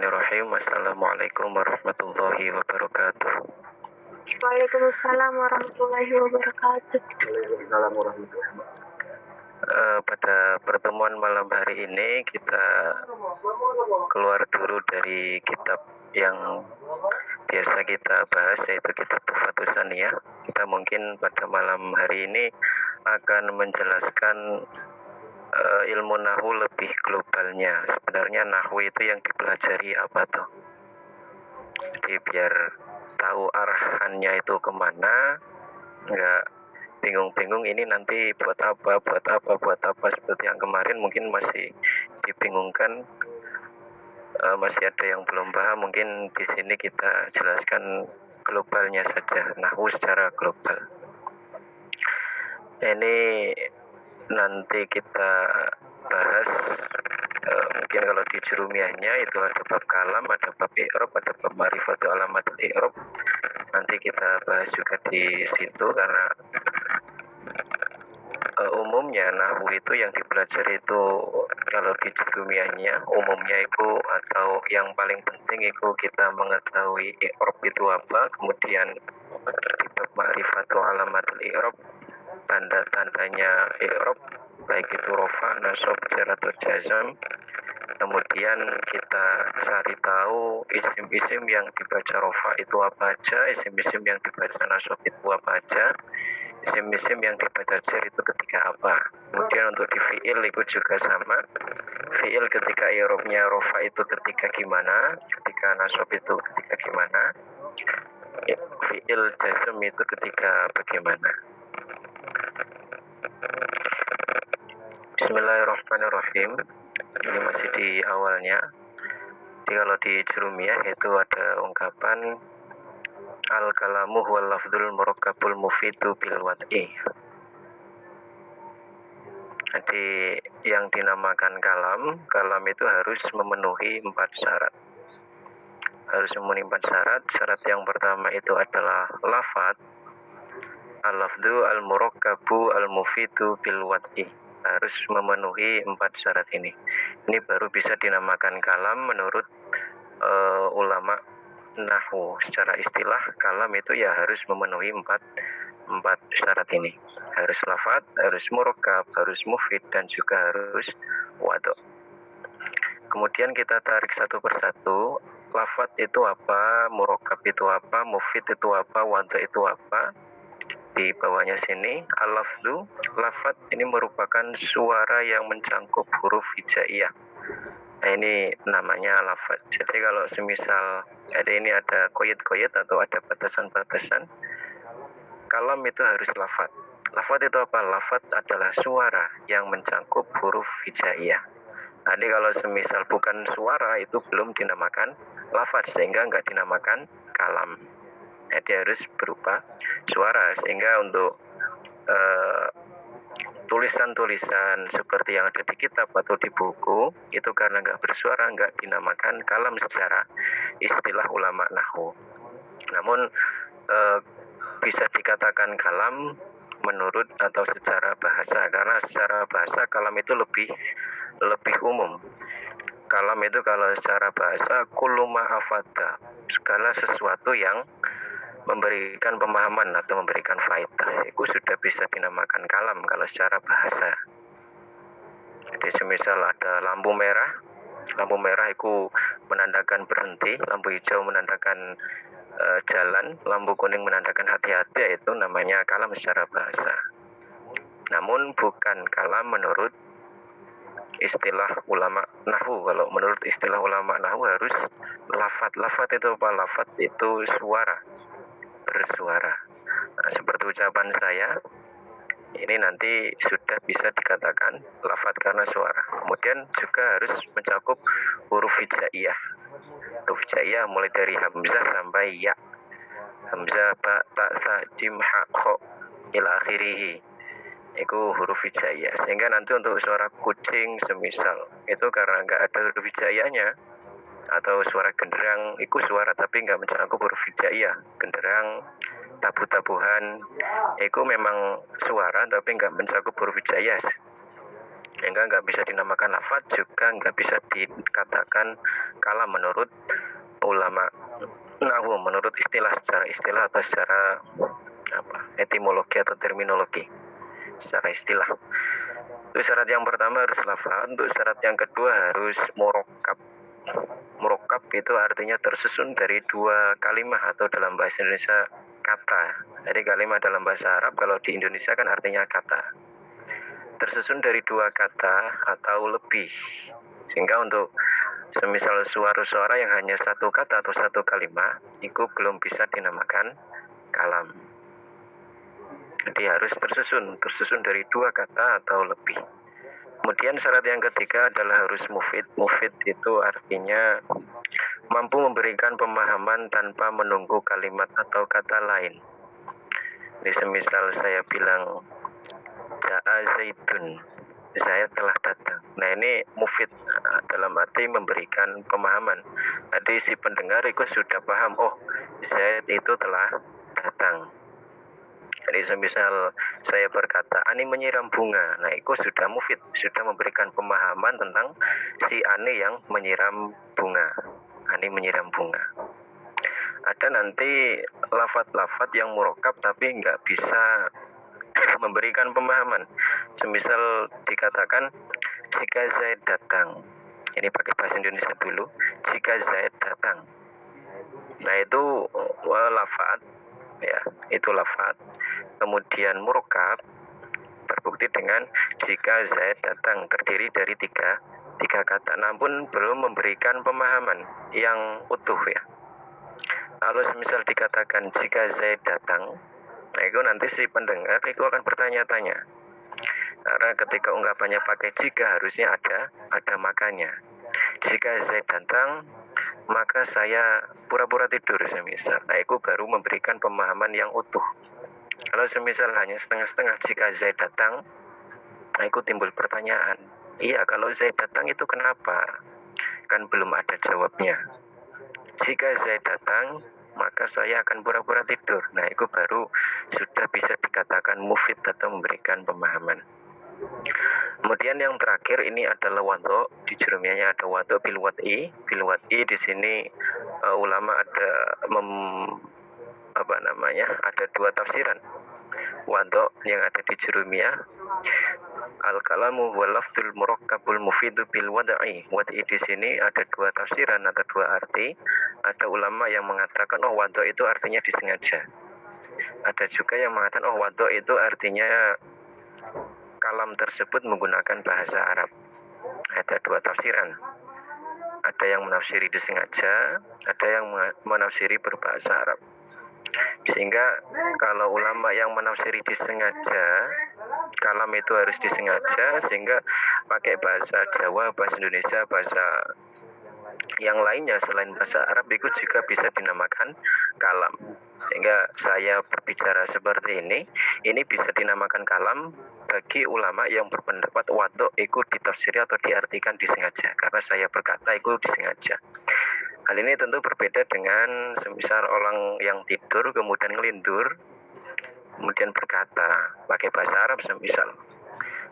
Bismillahirrahmanirrahim. Assalamualaikum warahmatullahi wabarakatuh. Waalaikumsalam warahmatullahi wabarakatuh. Waalaikumsalam warahmatullahi wabarakatuh. Pada pertemuan malam hari ini kita keluar dulu dari kitab yang biasa kita bahas, yaitu kitab Tuhfatus Saniyah. Kita mungkin pada malam hari ini akan menjelaskan ilmu nahwu lebih globalnya. Sebenarnya nahwu itu yang dipelajari apa tuh? Jadi biar tahu arahannya itu kemana, nggak bingung-bingung ini nanti buat apa seperti yang kemarin mungkin masih dibingungkan, masih ada yang belum paham. Mungkin di sini kita jelaskan globalnya saja, nahwu secara global. Ini nanti kita bahas mungkin kalau di jurumiyahnya itu ada bab kalam, ada bab i'rab, ada bab ma'rifatul alamatul i'rab. Nanti kita bahas juga di situ karena umumnya nahwu itu yang dipelajari itu kalau di jurumiyahnya umumnya itu atau yang paling penting itu kita mengetahui i'rab itu apa, kemudian di bab ma'rifatul alamatul i'rab tanda-tandanya i'rab baik itu rofa, nasab, jar atau jazam. Kemudian kita cari tahu isim-isim yang dibaca rofa itu apa aja, isim-isim yang dibaca nasab itu apa aja, isim-isim yang dibaca jar itu ketika apa. Kemudian untuk di fi'il itu juga sama. Fi'il ketika i'rabnya rofa itu ketika gimana, ketika nasab itu ketika gimana, fi'il jazam itu ketika bagaimana. Bismillahirrahmanirrahim. Ini masih di awalnya. Jadi kalau di jurumiyah itu ada ungkapan al-kalamu huwal lafdzul murakkabul mufidu bil wad'i. Jadi yang dinamakan kalam itu harus memenuhi 4 syarat. Harus memenuhi 4 syarat. Syarat yang pertama itu adalah lafadz. Al-lafdzu al-murakkabu al-mufidu bil wad'i. Harus memenuhi 4 syarat ini. Ini baru bisa dinamakan kalam menurut ulama nahwu. Secara istilah kalam itu ya harus memenuhi 4 syarat ini. Harus lafadz, harus murakkab, harus mufid, dan juga harus wadh'. Kemudian kita tarik satu persatu. Lafadz itu apa, murakkab itu apa, mufid itu apa, wadh' itu apa. Di bawahnya sini al-lafdzu, lafadz ini merupakan suara yang mencangkup huruf hijaiyah. Nah ini namanya lafadz. Jadi kalau semisal ini ada qoyet-qoyet atau ada batasan-batasan, kalam itu harus lafadz. Lafadz itu apa? Lafadz adalah suara yang mencangkup huruf hijaiyah. Nah ini kalau semisal bukan suara itu belum dinamakan lafadz, sehingga nggak dinamakan kalam. Jadi harus berupa suara, sehingga untuk tulisan-tulisan seperti yang ada di kitab atau di buku itu karena nggak bersuara nggak dinamakan kalam secara istilah ulama nahwu. Namun bisa dikatakan kalam menurut atau secara bahasa, karena secara bahasa kalam itu lebih umum. Kalam itu kalau secara bahasa kullu ma afada, segala sesuatu yang memberikan pemahaman atau memberikan faedah, itu sudah bisa dinamakan kalam kalau secara bahasa. Jadi semisal ada lampu merah itu menandakan berhenti, lampu hijau menandakan jalan, lampu kuning menandakan hati-hati, itu namanya kalam secara bahasa. Namun bukan kalam menurut istilah ulama nahwu. Kalau menurut istilah ulama nahwu harus lafadz. Lafadz itu apa? Lafadz itu suara, bersuara. Nah, seperti ucapan saya ini nanti sudah bisa dikatakan lafadz karena suara. Kemudian juga harus mencakup huruf hijaiyah. Huruf hijaiyah mulai dari hamzah sampai ya. Hamzah, ba, ta, sa, jim, ha, kho ila akhirih. Itu huruf hijaiyah. Sehingga nanti untuk suara kucing semisal itu karena nggak ada huruf hijaiyahnya, atau suara genderang itu suara tapi nggak mencakup huruf hijaiyah. Genderang, tabu-tabuhan itu memang suara tapi nggak mencakup huruf hijaiyah. sehingga nggak bisa dinamakan lafaz, juga nggak bisa dikatakan kalam menurut ulama nahwu, menurut secara istilah atau secara etimologi atau terminologi, secara istilah. Itu syarat yang pertama, harus lafaz. Untuk syarat yang kedua harus murakkab. Murakkab itu artinya tersusun dari dua kalimat atau dalam bahasa Indonesia kata. Jadi kalimat dalam bahasa Arab kalau di Indonesia kan artinya kata. Tersusun dari dua kata atau lebih. Sehingga untuk semisal suara yang hanya satu kata atau satu kalimat, itu belum bisa dinamakan kalam. Jadi harus tersusun dari dua kata atau lebih. Kemudian syarat yang ketiga adalah harus mufid. Mufid itu artinya mampu memberikan pemahaman tanpa menunggu kalimat atau kata lain. Jadi semisal saya bilang ja'a zaidun, saya telah datang. Nah ini mufid, dalam arti memberikan pemahaman. Jadi si pendengar itu sudah paham, oh Zaid itu telah datang. Jadi semisal saya berkata Ani menyiram bunga, nah itu sudah mufid, sudah memberikan pemahaman tentang si Ani yang menyiram bunga. Ani menyiram bunga. Ada nanti lafaz-lafaz yang murakkab tapi nggak bisa memberikan pemahaman. Semisal dikatakan jika Zaid datang, ini pakai bahasa Indonesia dulu, jika Zaid datang. Nah itu lafaz, ya itu lafaz. Kemudian murakkab terbukti dengan jika Zaid datang, terdiri dari tiga kata, namun belum memberikan pemahaman yang utuh ya. Kalau semisal dikatakan jika Zaid datang, nah itu nanti si pendengar itu akan bertanya-tanya. Karena ketika ungkapannya pakai jika harusnya ada makanya. Jika Zaid datang, maka saya pura-pura tidur semisal. Nah itu baru memberikan pemahaman yang utuh. Kalau semisal hanya setengah-setengah jika Zaid datang, nah itu timbul pertanyaan. Iya, kalau Zaid datang itu kenapa? Kan belum ada jawabnya. Jika Zaid datang, maka saya akan pura-pura tidur. Nah, itu baru sudah bisa dikatakan mufid atau memberikan pemahaman. Kemudian yang terakhir ini adalah wadho. Di jurumianya ada wadho bil wad'i. Bil wad'i di sini ulama ada ada dua tafsiran. Wadho yang ada di jurumiyah, al-kalamu wal lafdzul murakkabul mufidu bil wad'i. Wad'i di sini ada dua tafsiran atau dua arti. Ada ulama yang mengatakan oh wadho itu artinya disengaja. Ada juga yang mengatakan oh wadho itu artinya kalam tersebut menggunakan bahasa Arab. Ada dua tafsiran. Ada yang menafsiri disengaja, ada yang menafsiri berbahasa Arab. Sehingga kalau ulama yang menafsiri disengaja, kalam itu harus disengaja, sehingga pakai bahasa Jawa, bahasa Indonesia, bahasa yang lainnya selain bahasa Arab itu juga bisa dinamakan kalam. Sehingga saya berbicara seperti ini bisa dinamakan kalam bagi ulama yang berpendapat wadho itu ditafsiri atau diartikan disengaja, karena saya berkata itu disengaja. Hal ini tentu berbeda dengan semisal orang yang tidur kemudian ngelindur, kemudian berkata pakai bahasa Arab semisal.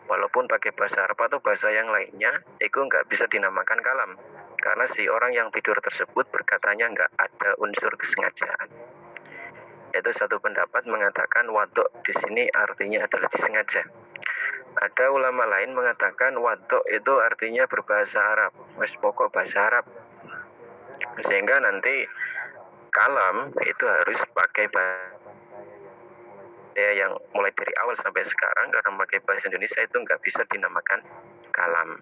Walaupun pakai bahasa Arab atau bahasa yang lainnya, itu nggak bisa dinamakan kalam. Karena si orang yang tidur tersebut berkatanya nggak ada unsur kesengajaan. Yaitu satu pendapat mengatakan wadho di sini artinya adalah disengaja. Ada ulama lain mengatakan wadho itu artinya berbahasa Arab, pokok bahasa Arab. Sehingga nanti kalam itu harus pakai bahasa yang mulai dari awal sampai sekarang, karena pakai bahasa Indonesia itu nggak bisa dinamakan kalam.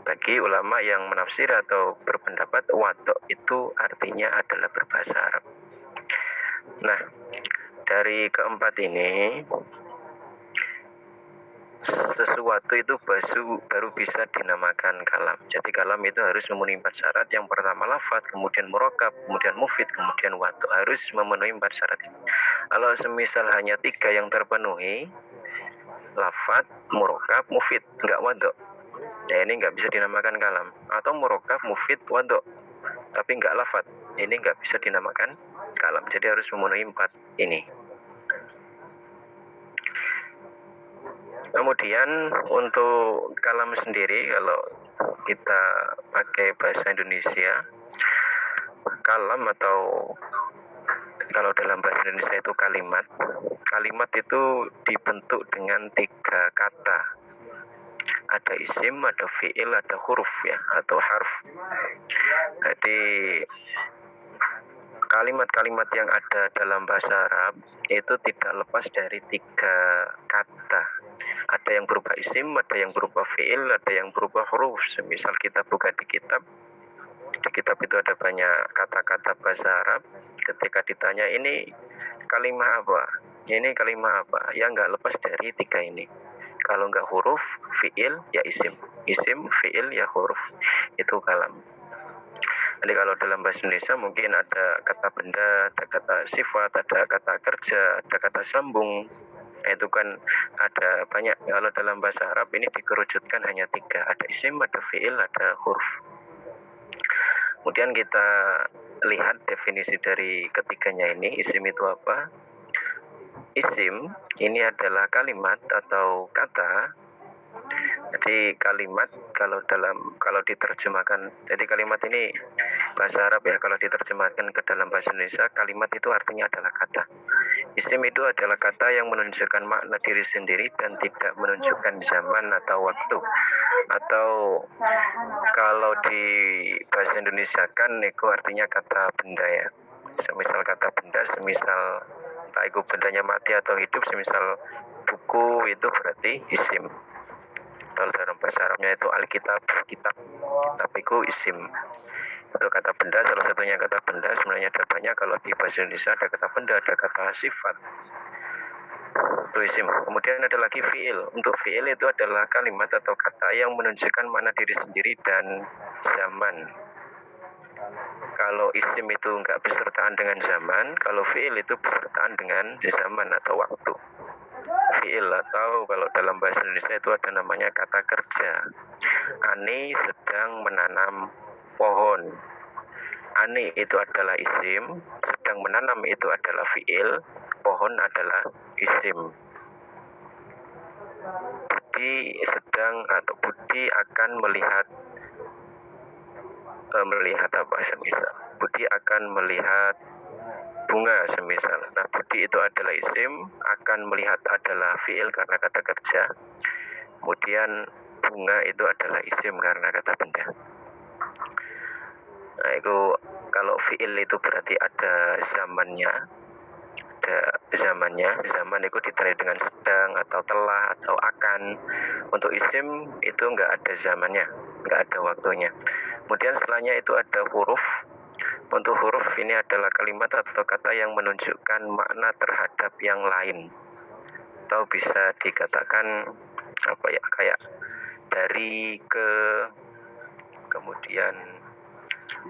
Bagi ulama yang menafsir atau berpendapat wadho itu artinya adalah berbahasa Arab. Nah, dari keempat ini, sesuatu itu baru bisa dinamakan kalam. Jadi kalam itu harus memenuhi 4 syarat. Yang pertama lafaz, kemudian murakkab, kemudian mufid, kemudian wadho. Harus memenuhi 4 syarat ini. Kalau semisal hanya 3 yang terpenuhi, lafaz, murakkab, mufid, enggak wadho, ya ini enggak bisa dinamakan kalam. Atau murakkab, mufid, wadho, tapi enggak lafaz, ini enggak bisa dinamakan kalam. Jadi harus memenuhi 4 ini. Kemudian untuk kalam sendiri, kalau kita pakai bahasa Indonesia, kalam atau kalau dalam bahasa Indonesia itu kalimat. Kalimat itu dibentuk dengan 3 kata. Ada isim, ada fi'il, ada huruf ya, atau harf. Jadi kalimat-kalimat yang ada dalam bahasa Arab itu tidak lepas dari 3 kata. Ada yang berupa isim, ada yang berupa fi'il, ada yang berupa huruf. Semisal kita buka di kitab itu ada banyak kata-kata bahasa Arab. Ketika ditanya ini kalimat apa, ini kalimat apa, ya nggak lepas dari 3 ini. Kalau nggak huruf, fi'il, ya isim, fi'il, ya huruf, itu kalam. Jadi kalau dalam bahasa Indonesia mungkin ada kata benda, ada kata sifat, ada kata kerja, ada kata sambung. Itu kan ada banyak. Kalau dalam bahasa Arab ini dikerucutkan hanya 3, ada isim, ada fi'il, ada huruf. Kemudian kita lihat definisi dari ketiganya ini. Isim itu apa? Isim ini adalah kalimat atau kata. Jadi kalimat kalau diterjemahkan, jadi kalimat ini bahasa Arab ya, kalau diterjemahkan ke dalam bahasa Indonesia, kalimat itu artinya adalah kata. Isim itu adalah kata yang menunjukkan makna diri sendiri dan tidak menunjukkan zaman atau waktu. Atau kalau di bahasa Indonesia kan itu artinya kata benda ya. Semisal kata benda, semisal entah itu bendanya mati atau hidup, semisal buku, itu berarti isim. Kalau dalam bahasa Arabnya itu Alkitab, kitab itu isim. Itu kata benda, salah satunya kata benda. Sebenarnya ada banyak. Kalau di bahasa Indonesia ada kata benda, ada kata sifat, itu isim. Kemudian ada lagi fi'il. Untuk fi'il itu adalah kalimat atau kata yang menunjukkan makna diri sendiri dan zaman. Kalau isim itu nggak bersertaan dengan zaman, kalau fi'il itu bersertaan dengan zaman atau waktu. Fi'il atau kalau dalam bahasa Indonesia itu ada namanya kata kerja. Ani sedang menanam pohon. Ani itu adalah isim, sedang menanam itu adalah fi'il, pohon adalah isim. Budi sedang atau Budi akan melihat apa semisal. Budi akan melihat bunga semisal. Nah, Budi itu adalah isim, akan melihat adalah fi'il karena kata kerja. Kemudian bunga itu adalah isim karena kata benda. Nah, itu kalau fi'il itu berarti ada zamannya. Zaman itu ditandai dengan sedang atau telah atau akan. Untuk isim itu nggak ada zamannya, nggak ada waktunya. Kemudian setelahnya itu ada huruf. Untuk huruf ini adalah kalimat atau kata yang menunjukkan makna terhadap yang lain, atau bisa dikatakan apa ya, kayak dari, ke, kemudian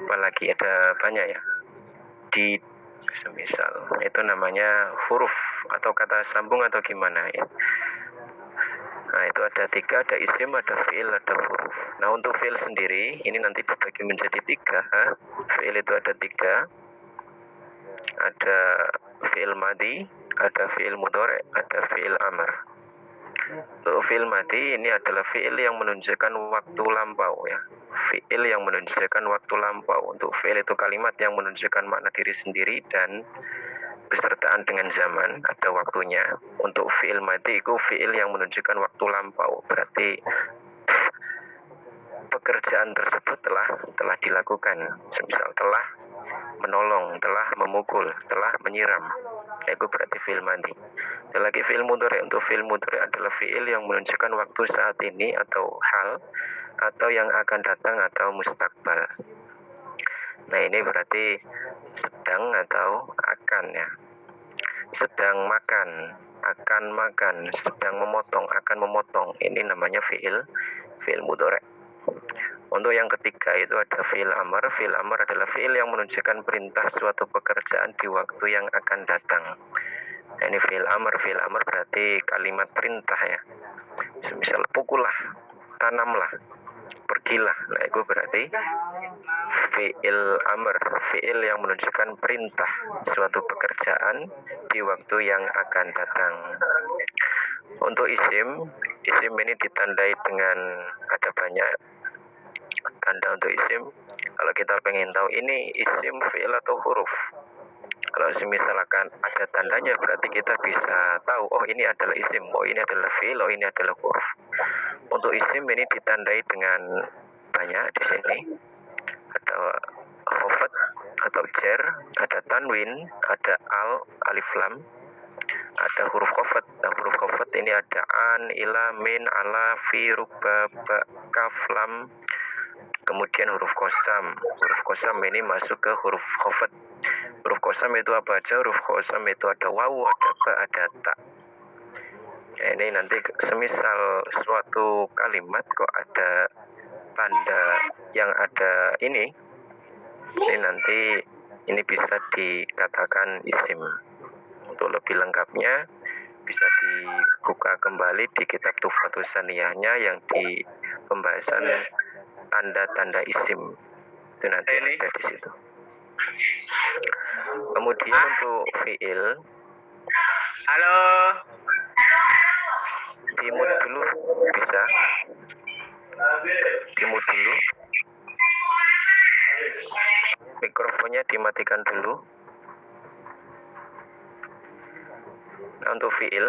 apalagi ada banyak ya, di, semisal itu namanya huruf atau kata sambung atau gimana ya. Nah, itu ada 3, ada isim, ada fi'il, ada huruf. Nah, untuk fi'il sendiri ini nanti dibagi menjadi 3. Fi'il itu ada 3. Ada fi'il madi, ada fi'il mudhari', ada fi'il amr. Untuk fi'il madi ini adalah fi'il yang menunjukkan waktu lampau ya. Fi'il yang menunjukkan waktu lampau. Untuk fi'il itu kalimat yang menunjukkan makna diri sendiri dan besertaan dengan zaman, ada waktunya. Untuk fi'il madi itu fi'il yang menunjukkan waktu lampau, berarti pekerjaan tersebut telah dilakukan. Semisal telah menolong, telah memukul, telah menyiram, itu berarti fi'il madi. Ada lagi fi'il mudhari'. Untuk fi'il mudhari' adalah fi'il yang menunjukkan waktu saat ini atau hal, atau yang akan datang atau mustakbal. Nah, ini berarti sedang atau akan ya. Sedang makan, akan makan, sedang memotong, akan memotong. Ini namanya fi'il mudhari'. Untuk yang ketiga itu ada fi'il amr. Fi'il amr adalah fi'il yang menunjukkan perintah suatu pekerjaan di waktu yang akan datang. Nah, ini fi'il amr. Fi'il amr berarti kalimat perintah ya. Misal pukullah, tanamlah, pergilah. Nah, itu berarti fi'il amr, fi'il yang menunjukkan perintah suatu pekerjaan di waktu yang akan datang. Untuk isim Isim ini ditandai dengan ada banyak tanda untuk isim. Kalau kita pengen tahu ini isim, fi'il atau huruf, kalau misalkan ada tandanya berarti kita bisa tahu oh ini adalah isim, oh ini adalah fi'il, oh ini adalah huruf. Untuk isim ini ditandai dengan banyak di sini. Ada khofat atau jar, ada tanwin, ada alif lam, ada huruf khofat. Nah, huruf khofat ini ada an, ila, min, ala, fi, ruba, ba, kaf, lam. Kemudian huruf kosam. Huruf kosam ini masuk ke huruf khofat. Huruf kosam itu apa aja? Huruf kosam itu ada wawu, ada ba, ada ta. Ya, ini nanti semisal suatu kalimat kok ada tanda yang ada ini nanti ini bisa dikatakan isim. Untuk lebih lengkapnya bisa dibuka kembali di kitab Tuhfatus Saniyahnya yang di pembahasan tanda-tanda isim. Itu nanti ada di situ. Kemudian untuk fi'il, Halo. dimut dulu bisa. Dimut dulu. Mikrofonnya dimatikan dulu. Nah, untuk fi'il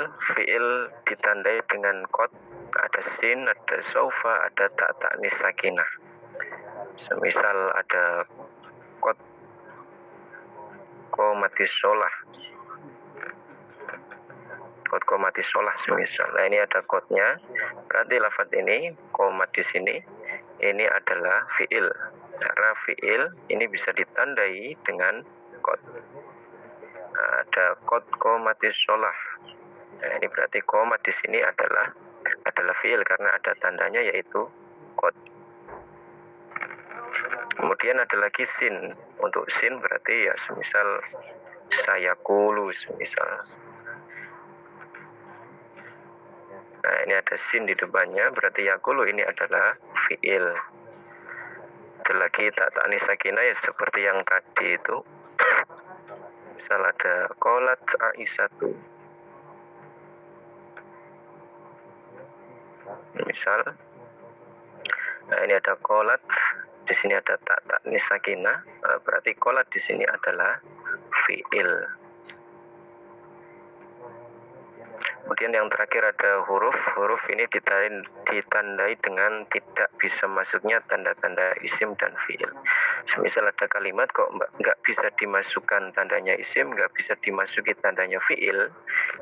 ditandai dengan qad, ada sin, ada saufa, ada ta nisakinah. Semisal ada qad qomatis sholah, qad qomatis sholah semisal. Nah, ini ada qadnya, berarti lafaz ini qomat di sini ini adalah fi'il. Karena fi'il ini bisa ditandai dengan qad. Nah, ada qad qomatis sholah. Nah, ini berarti qomat di sini adalah fi'il karena ada tandanya yaitu qad. Kemudian ada lagi sin. Untuk sin berarti ya semisal sayaqulu semisal. Nah, ini ada sin di depannya berarti yaqulu ini adalah fi'il. Ada lagi ta nisakinah ya seperti yang tadi itu. Misal ada qalat Aisyatu. Misal, nah ini ada qalat, di sini ada ta nisakinah, berarti qalat di sini adalah fi'il. Kemudian yang terakhir ada huruf ini ditandai dengan tidak bisa masuknya tanda-tanda isim dan fi'il. Semisal ada kalimat kok nggak bisa dimasukkan tandanya isim, nggak bisa dimasuki tandanya fi'il,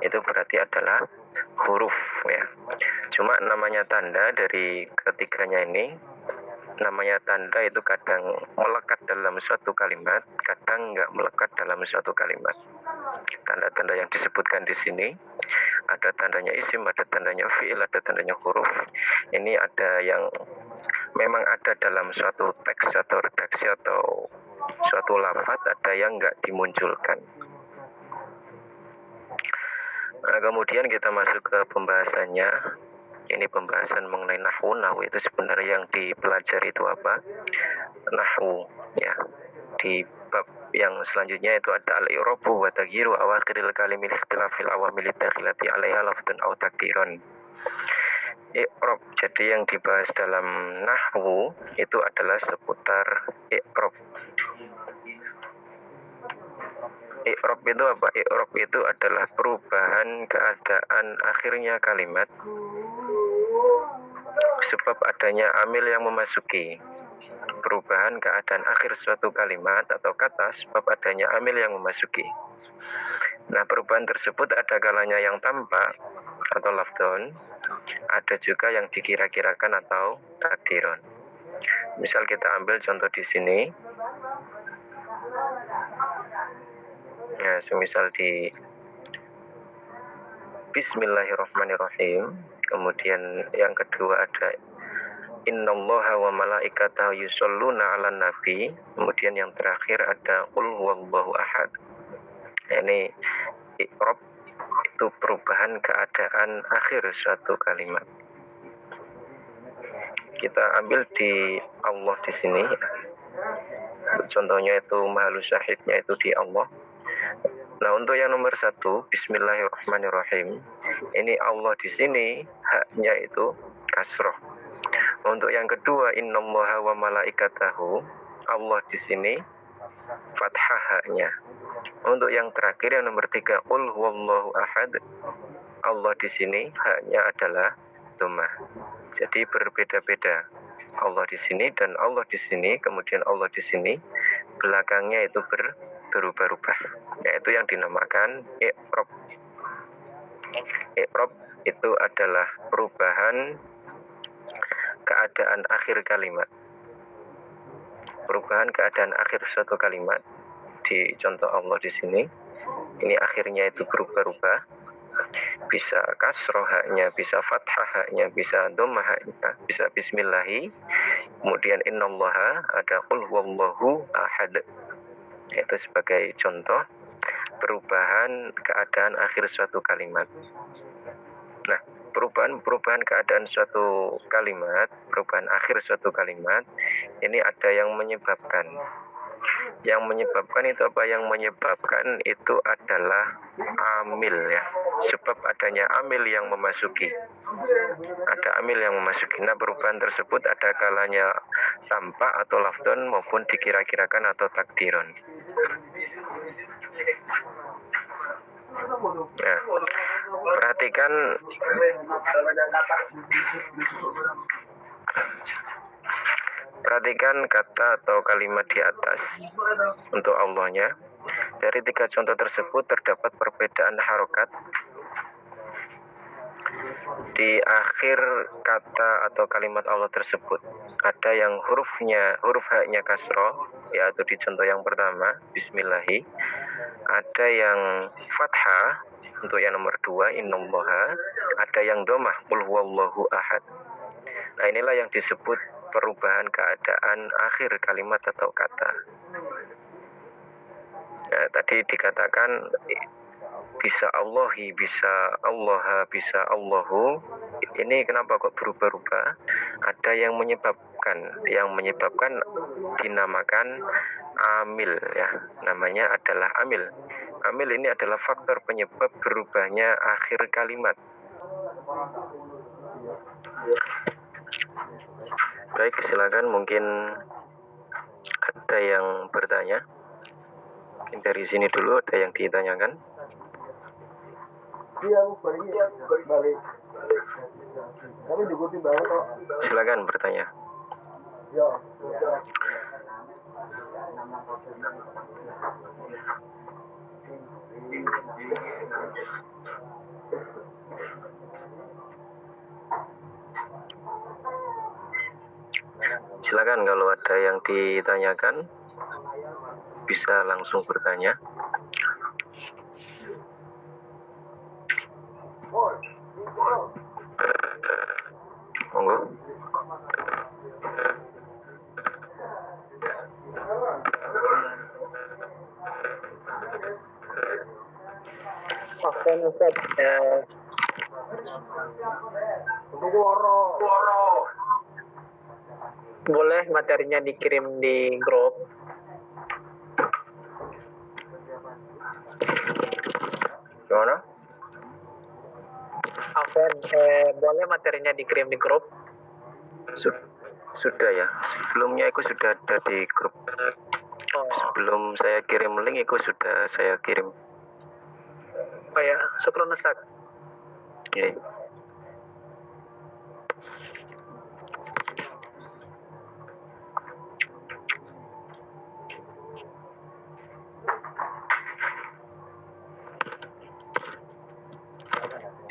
itu berarti adalah huruf ya. Cuma namanya tanda dari ketiganya ini, namanya tanda itu kadang melekat dalam suatu kalimat, kadang nggak melekat dalam suatu kalimat. Tanda-tanda yang disebutkan di sini ada tandanya isim, ada tandanya fi'il, ada tandanya huruf. Ini ada yang memang ada dalam suatu teks atau redaksi atau suatu lafaz, ada yang nggak dimunculkan. Nah, kemudian kita masuk ke pembahasannya. Ini pembahasan mengenai nahwu. Nahwu itu sebenarnya yang dipelajari itu apa? Nahwu ya. Di bab yang selanjutnya itu ada al-i'rabu wa taghyiru awakhiril kalimil ikhtilafil awamil dakhilati 'alaiha lafdun aw takdiron. I'rab, jadi yang dibahas dalam nahwu itu adalah seputar i'rab. I'rab itu apa? I'rab itu adalah perubahan keadaan akhirnya kalimat sebab adanya amil yang memasuki. Perubahan keadaan akhir suatu kalimat atau kata sebab adanya amil yang memasuki. Nah, perubahan tersebut ada kalanya yang tampak atau lafdun, ada juga yang dikira-kirakan atau takdiron. Misal kita ambil contoh di sini. Ya, semisal di Bismillahirrahmanirrahim. Kemudian yang kedua ada Innallaha wa malaikatahu yusholluna 'alan nabi. Kemudian yang terakhir ada qul huwallahu ahad. Ini i'rab itu perubahan keadaan akhir suatu kalimat. Kita ambil di Allah di sini. Contohnya itu mahalus syahidnya itu di Allah. Nah, untuk yang nomor 1, Bismillahirrahmanirrahim, ini Allah di sini haknya itu kasroh. Untuk yang kedua, Innallaha wa malaikatahu, Allah di sini fathah haknya. Untuk yang terakhir yang nomor 3, Qul huwallahu ahad, Allah di sini haknya adalah dhammah. Jadi berbeda-beda. Allah di sini dan Allah di sini, kemudian Allah di sini belakangnya itu berubah-ubah. Yaitu yang dinamakan i'rab. I'rab itu adalah perubahan keadaan akhir kalimat. Perubahan keadaan akhir suatu kalimat. Di contoh Allah di sini, ini akhirnya itu berubah-ubah. Bisa kasroh haknya, bisa fathah haknya, bisa dhammah haknya, bisa bismillahi, kemudian innallaha, ada qul huwallahu ahad. Itu sebagai contoh perubahan keadaan akhir suatu kalimat. Nah, perubahan keadaan suatu kalimat, perubahan akhir suatu kalimat, ini ada yang menyebabkan. Yang menyebabkan itu apa? Yang menyebabkan itu adalah amil ya. Sebab adanya amil yang memasuki. Ada amil yang memasuki. Nah, perubahan tersebut ada kalanya tampak atau lafdon maupun dikira-kirakan atau takdiron. Nah, perhatikan kata atau kalimat di atas untuk Allahnya. Dari 3 contoh tersebut terdapat perbedaan harokat di akhir kata atau kalimat Allah tersebut. Ada yang huruf haknya kasroh, yaitu di contoh yang pertama, Bismillahi. Ada yang fathah untuk yang nomor 2, Innallaha. Ada yang dhammah, Qul huwallahu ahad. Nah, inilah yang disebut perubahan keadaan akhir kalimat atau kata. Nah, tadi dikatakan bisa Allahi, bisa Allah, bisa Allahu. Ini kenapa kok berubah-ubah? Ada yang menyebabkan dinamakan amil ya. Namanya adalah amil. Amil ini adalah faktor penyebab berubahnya akhir kalimat. Baik, silakan, mungkin ada yang bertanya. Mungkin dari sini dulu ada yang ditanyakan. Balik. Kami diikuti banget kok. Silakan bertanya. Ya. Silakan kalau ada yang ditanyakan bisa langsung bertanya. Monggo. Oke, Ustaz. Boleh materinya dikirim di grup. Gimana? Oke, boleh materinya dikirim di grup. Sudah ya. Sebelumnya itu sudah ada di grup. Sebelum saya kirim link itu sudah saya kirim. Oh ya, syukron Ustaz. Oke.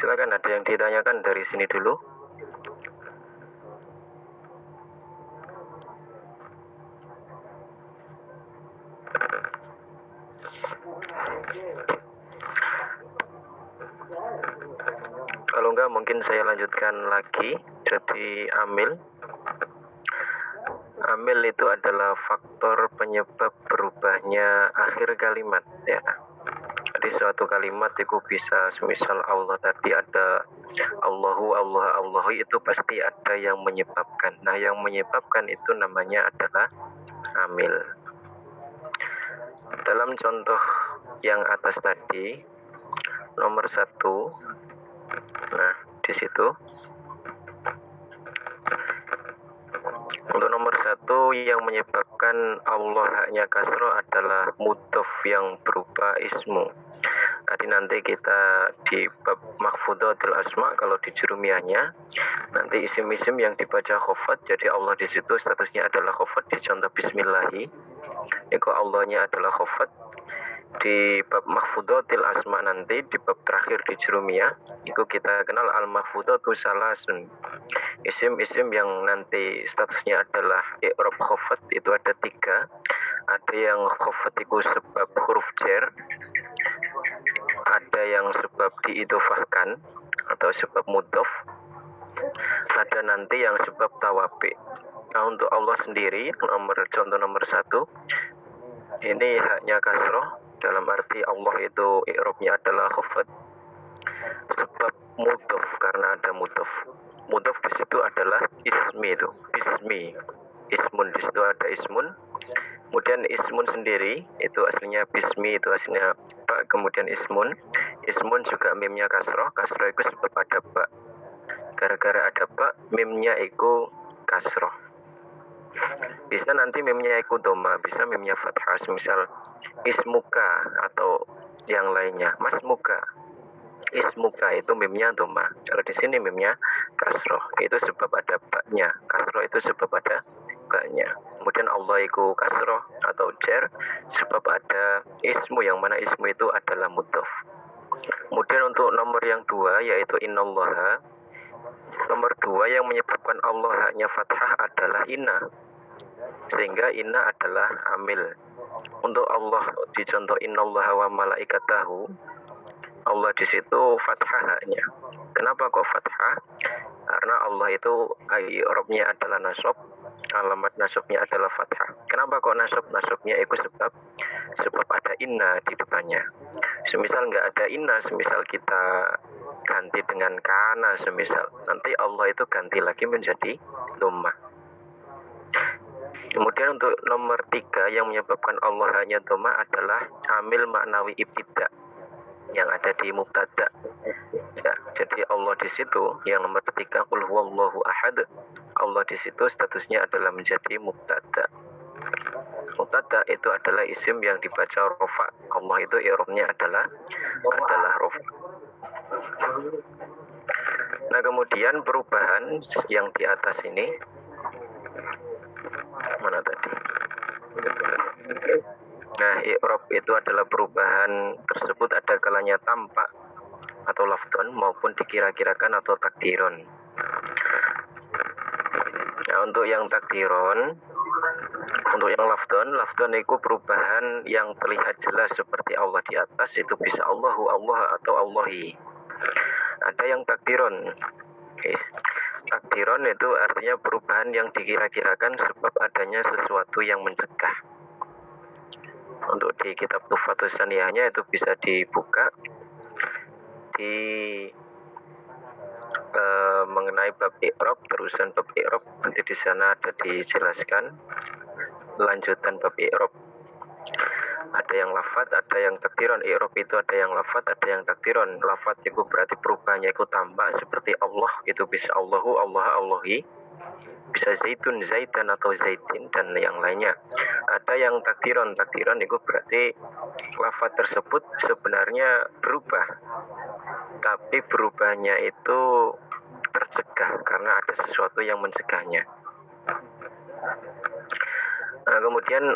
Silakan, ada yang ditanyakan dari sini dulu. Kalau enggak mungkin saya lanjutkan lagi. Jadi amil itu adalah faktor penyebab berubahnya akhir kalimat ya. Jadi suatu kalimat itu bisa semisal Allah tadi ada Allahu, Allah itu pasti ada yang menyebabkan. Nah, yang menyebabkan itu namanya adalah amil. Dalam contoh yang atas tadi, nomor 1. Nah, di situ. Untuk nomor 1 yang menyebabkan Allah haknya kasroh adalah mudhof yang berupa ismu. Jadi nanti kita di bab mahfudzatul asma, kalau di jurumiyahnya nanti isim-isim yang dibaca khofat, jadi Allah di situ statusnya adalah khofat. Di contoh bismillahi itu Allahnya adalah khofat. Di bab mahfudzatul asma nanti di bab terakhir di jurumiyah itu kita kenal al mahfudzatu salasun. Isim-isim yang nanti statusnya adalah i'rab khofat itu ada 3. Ada yang khofat itu sebab huruf jar, ada yang sebab diidhofahkan atau sebab mudhof, ada nanti yang sebab tawabi. Nah, untuk Allah sendiri, contoh nomor 1, ini haknya kasroh, dalam arti Allah itu i'rabnya adalah khafad, sebab mudhof, karena ada mudhof. Mudhof di situ adalah ismi, itu bismi, ismun, di situ ada ismun. Kemudian ismun sendiri itu aslinya bismi, itu aslinya ba, kemudian ismun. Ismun juga mimnya kasroh. Kasroh itu sebab ada ba. Gara-gara ada ba, mimnya itu kasroh. Bisa nanti mimnya itu doma, bisa mimnya fathah. Misal ismuka atau yang lainnya. Masmuka. Ismuka itu mimnya doma. Kalau di sini mimnya kasroh. Itu sebab ada ba-nya. Kasroh itu sebab ada ba-nya. Kemudian Allah itu kasroh atau jar sebab ada ismu, yang mana ismu itu adalah mudhof. Kemudian untuk nomor yang 2 yaitu innallaha. Nomor 2 yang menyebabkan Allah haknya fathah adalah inna, sehingga inna adalah amil. Untuk Allah dicontoh innallaha wa malaikatahu, Allah di situ fathah haknya. Kenapa kok fathah? Karena Allah itu i'rabnya adalah nasab, alamat nasabnya adalah fathah. Kenapa kok nasab? Nasabnya itu sebab ada inna di depannya. Semisal nggak ada inna, semisal kita ganti dengan kana, semisal nanti Allah itu ganti lagi menjadi dhammah. Kemudian untuk nomor 3 yang menyebabkan Allah hanya dhammah adalah amil maknawi ibtida yang ada di mubtada. Ya, jadi Allah di situ yang nomor 3 qul huwallahu ahad. Allah di situ statusnya adalah menjadi mubtada. Mubtada itu adalah isim yang dibaca rofa. Allah itu i'rabnya adalah rofa. Nah, kemudian perubahan yang di atas ini mana tadi? Nah, i'rab itu adalah perubahan tersebut ada kalanya tampak atau lafdon maupun dikira-kirakan atau takdiron. Nah, untuk yang takdiron, untuk yang lafdon itu perubahan yang terlihat jelas seperti Allah di atas, itu bisa Allahu, Allah atau Allahi. Ada yang takdiron. Takdiron itu artinya perubahan yang dikira-kirakan sebab adanya sesuatu yang mencegah. Untuk di kitab Tuhfatus Saniyahnya itu bisa dibuka di mengenai bab i'rab, terusan bab i'rab, nanti di sana ada dijelaskan lanjutan bab i'rab. Ada yang lafad, ada yang takdiron. I'rab itu ada yang lafad, ada yang takdiron. Lafad itu berarti perubahannya itu tambah, seperti Allah itu bisa Allahu, Allah, Allahi, bisa zaitun, zaitan atau zaitin dan yang lainnya. Ada yang takdiron itu berarti lafad tersebut sebenarnya berubah, tapi berubahnya itu tercegah karena ada sesuatu yang mencegahnya. Nah, kemudian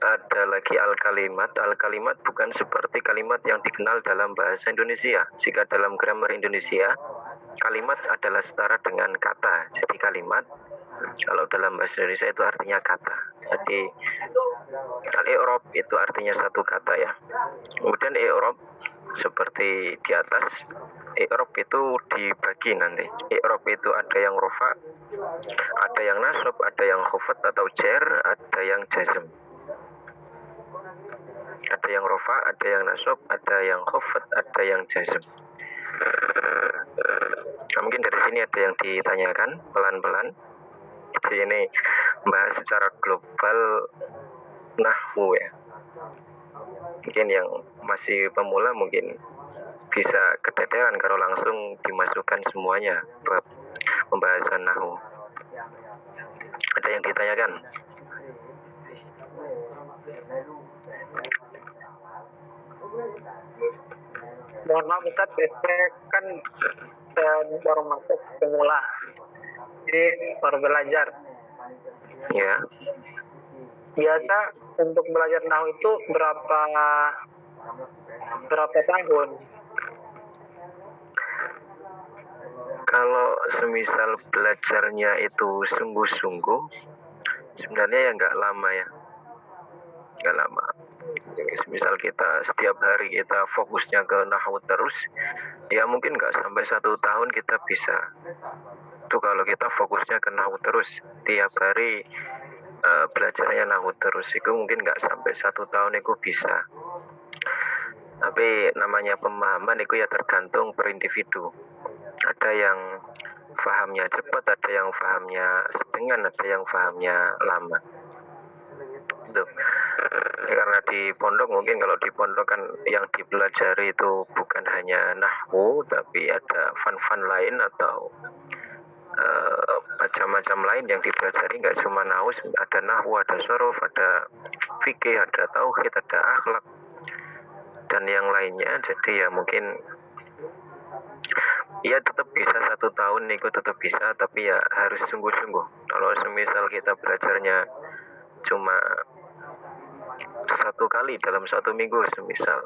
ada lagi al-kalimat. Al-kalimat bukan seperti kalimat yang dikenal dalam bahasa Indonesia. Jika dalam grammar Indonesia, kalimat adalah setara dengan kata. Jadi kalimat, kalau dalam bahasa Indonesia itu artinya kata. Jadi al-i'rab itu artinya satu kata ya. Kemudian i'rab seperti di atas, i'rab itu dibagi nanti. I'rab itu ada yang rofa, ada yang nasab, ada yang khafat atau jar, ada yang jazm. Ada yang rofa, ada yang nasab, ada yang khafat, ada yang jazm. Nah, mungkin dari sini ada yang ditanyakan pelan-pelan. Jadi ini bahas secara global nahwu ya. Mungkin yang masih pemula mungkin bisa keteteran kalau langsung dimasukkan semuanya bab pembahasan nahu. Ada yang ditanyakan? Mohon maaf Ustaz, saya kan baru masuk pemula. Jadi baru belajar. Ya. Biasa untuk belajar nahu itu berapa tahun? Kalau semisal belajarnya itu sungguh-sungguh, sebenarnya ya nggak lama ya, nggak lama. Misal kita setiap hari kita fokusnya ke nahwu terus, ya mungkin nggak sampai 1 tahun kita bisa. Itu kalau kita fokusnya ke nahwu terus, tiap hari belajarnya nahwu terus, itu mungkin nggak sampai 1 tahun itu bisa. Tapi namanya pemahaman itu ya tergantung per individu. Ada yang fahamnya cepat, ada yang fahamnya sedengan, ada yang fahamnya lama. Tuh. Ya, karena di pondok mungkin kalau di pondok kan yang dipelajari itu bukan hanya nahwu, tapi ada fan-fan lain atau macam-macam lain yang dipelajari, nggak cuma nahwu, ada nahwu, ada sorof, ada fikih, ada tauhid, ada akhlak dan yang lainnya. Jadi ya mungkin ya tetap bisa 1 tahun nih, tetap bisa, tapi ya harus sungguh-sungguh. Kalau semisal kita belajarnya cuma 1 kali dalam 1 minggu semisal,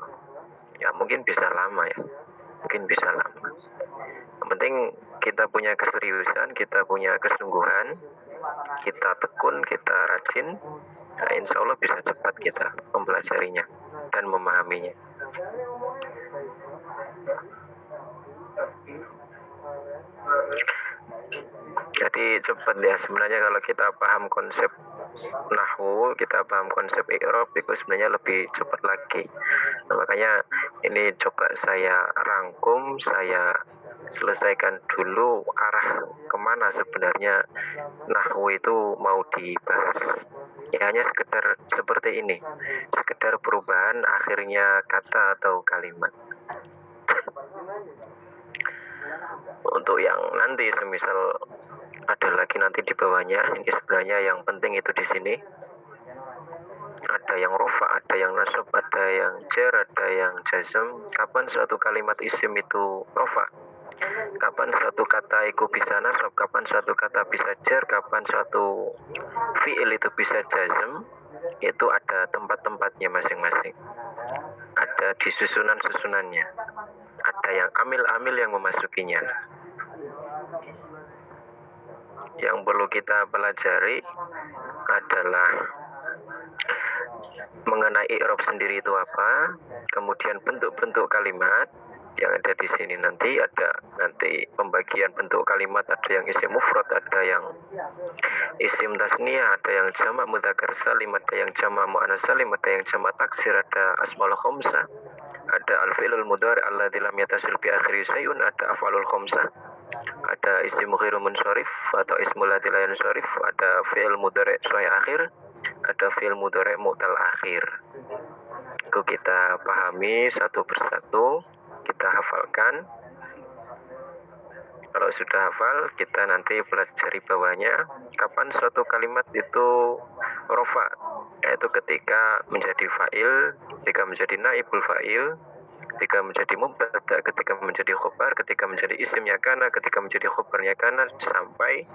ya mungkin bisa lama ya, mungkin bisa lama. Yang penting kita punya keseriusan, kita punya kesungguhan, kita tekun, kita rajin, nah insya Allah bisa cepat kita mempelajarinya dan memahaminya. Jadi cepat ya sebenarnya kalau kita paham konsep nahwu, kita paham konsep i'rab, itu sebenarnya lebih cepat lagi. Nah, makanya ini coba saya rangkum, saya selesaikan dulu arah kemana sebenarnya nahwu itu mau dibahas. Ya hanya sekedar seperti ini, sekedar perubahan akhirnya kata atau kalimat. Untuk yang nanti semisal ada lagi nanti di bawahnya, ini sebenarnya yang penting itu di sini. Ada yang rofa, ada yang nasab, ada yang jar, ada yang jazm. Kapan suatu kalimat isim itu rofa? Kapan suatu kata itu bisa nasab? Kapan suatu kata bisa jar? Kapan suatu fi'il itu bisa jazm? Itu ada tempat-tempatnya masing-masing. Ada di susunan-susunannya. Ada yang amil-amil yang memasukinya. Yang perlu kita pelajari adalah mengenai i'rab sendiri itu apa, kemudian bentuk-bentuk kalimat yang ada di sini. Nanti ada pembagian bentuk kalimat, ada yang isim mufrad, ada yang isim tasniyah, ada yang jamak mudzakkar salim, ada yang jamak muannas salim, ada yang jamak taksir, ada asmaul khamsah, ada al-fi'lul mudhari alladzi lam yatasil bi akhiri syai'un, ada af'alul khamsah, ada isim ghairu munsharif atau ismul ladzi la yansharif, ada fi'il mudhari sahih akhir, ada fi'il mudhari mu'tal akhir. Itu kita pahami satu persatu, kita hafalkan. Kalau sudah hafal, kita nanti pelajari bawahnya. Kapan suatu kalimat itu rofa, yaitu ketika menjadi fa'il, ketika menjadi naibul fa'il, ketika menjadi mubtada, ketika menjadi khobar, ketika menjadi isimnya kana, ketika menjadi khobarnya kana, sampai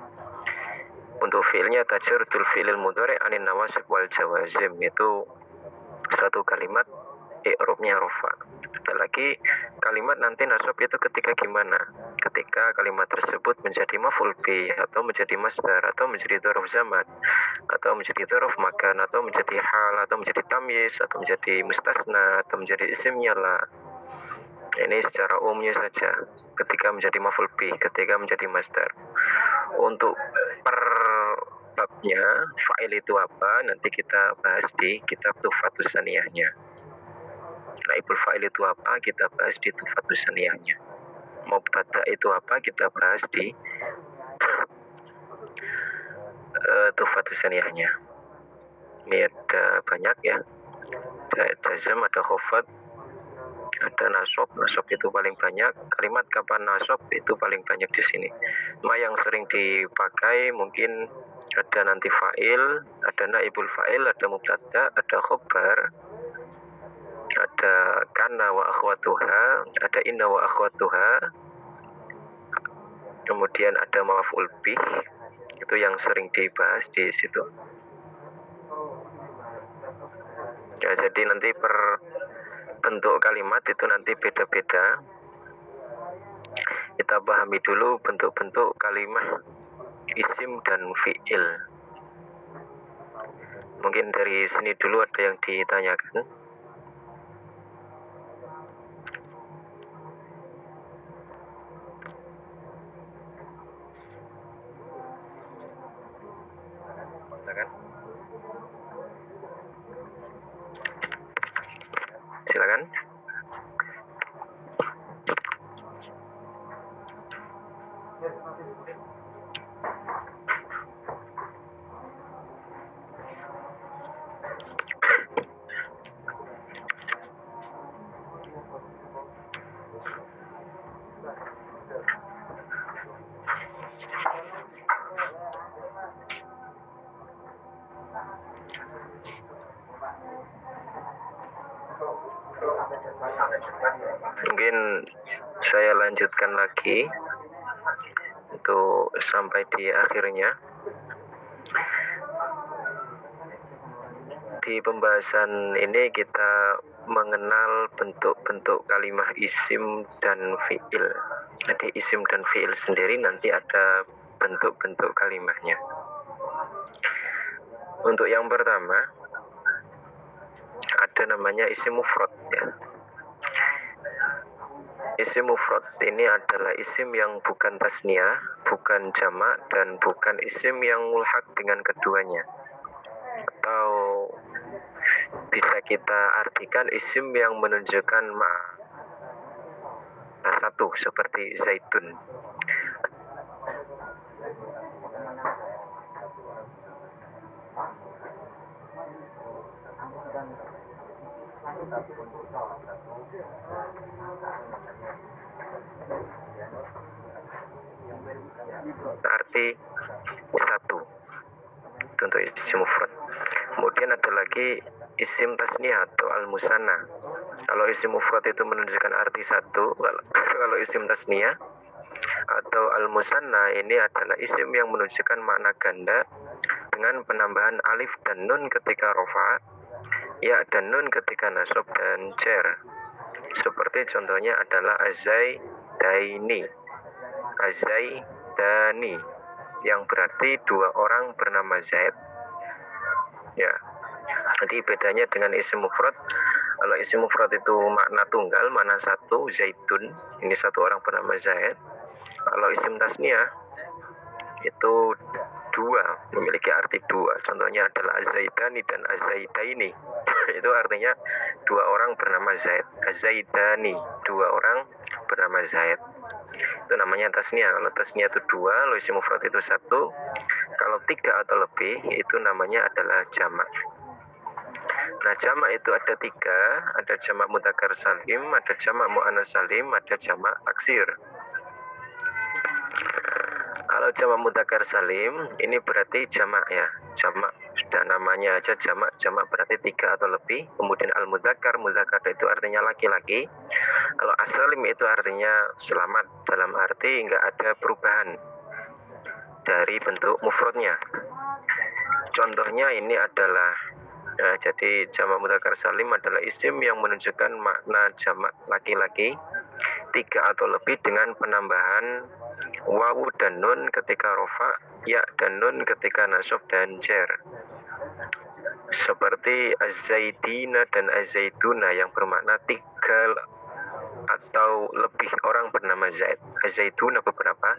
untuk fi'ilnya tajardul fi'il mudhari anin nawasib wal jawazim. Itu suatu kalimat i'rabnya rofa. Ada lagi kalimat nanti nasab itu ketika gimana? Ketika kalimat tersebut menjadi maf'ul bih, atau menjadi masdar, atau menjadi dzarf zaman, atau menjadi dzarf makan, atau menjadi hal, atau menjadi tamyiz, atau menjadi mustasna, atau menjadi isimnya lah. Ini secara umumnya saja. Ketika menjadi maf'ul bih, ketika menjadi masdar. Untuk per babnya fa'il itu apa, nanti kita bahas di kitab Tuhfatus Saniyahnya. Naibul fa'il itu apa, kita bahas di Tuhfatus Saniyahnya. Mubtada itu apa, kita bahas di Tuhfatus Saniyahnya. Ini ada banyak ya. ada jazm, ada khofat, ada nasab. Nasab itu paling banyak. Kalimat kapan nasab itu paling banyak di sini. Cuma yang sering dipakai mungkin ada nanti fa'il, ada naibul fa'il, ada mubtada, ada khobar, ada kana wa akhwatuha, ada inna wa akhwatuha, kemudian ada maf'ul bih. Itu yang sering dibahas di situ. Ya, jadi nanti per bentuk kalimat itu nanti beda-beda. Kita pahami dulu bentuk-bentuk kalimat isim dan fi'il. Mungkin dari sini dulu ada yang ditanyakan. Silakan. Mungkin saya lanjutkan lagi untuk sampai di akhirnya. Di pembahasan ini kita mengenal bentuk-bentuk kalimat isim dan fi'il. Jadi isim dan fi'il sendiri nanti ada bentuk-bentuk kalimatnya. Untuk yang pertama ada namanya isim mufrad ya. Isim mufrad ini adalah isim yang bukan tasniyah, bukan jamak, dan bukan isim yang mulhaq dengan keduanya. Atau bisa kita artikan isim yang menunjukkan makna satu seperti zaitun. Arti satu untuk isim mufrad. Kemudian ada lagi isim tasniyah atau al-musanna. Kalau isim mufrad itu menunjukkan arti satu, kalau isim tasniyah atau al-musanna ini adalah isim yang menunjukkan makna ganda dengan penambahan alif dan nun ketika rofa, ya dan nun ketika nasab dan jar. Seperti contohnya adalah azaidaini, azaidani, yang berarti dua orang bernama Zaid. Ya, jadi bedanya dengan isim mufrad. Kalau isim mufrad itu makna tunggal, makna satu, zaitun, ini satu orang bernama Zaid. Kalau isim tasniyah itu dua, memiliki arti dua. Contohnya adalah azaidani dan azaidaini. Itu artinya dua orang bernama Zaid. Azaidani, dua orang bernama Zaid. Itu namanya tasniyah. Kalau tasniyah itu dua, kalau isim mufrad itu satu. Kalau tiga atau lebih, itu namanya adalah jamak. Nah, jamak itu ada tiga. Ada jamak mudzakkar salim, ada jamak muannas salim, ada jamak taksir. Kalau jamak mudzakkar salim, ini berarti jamak ya. Jamak, sudah namanya aja jamak. Jamak berarti tiga atau lebih. Kemudian al-mudzakkar, mudzakkar itu artinya laki-laki. Kalau as-salim itu artinya selamat, dalam arti nggak ada perubahan dari bentuk mufradnya. Contohnya ini adalah, nah, jadi jamak mudzakkar salim adalah isim yang menunjukkan makna jamak laki-laki tiga atau lebih dengan penambahan wawu dan nun ketika rofa, ya dan nun ketika nasab dan jar. Seperti az-zaidina dan az-zaituna yang bermakna tiga atau lebih orang bernama Zaid. Az-zaituna beberapa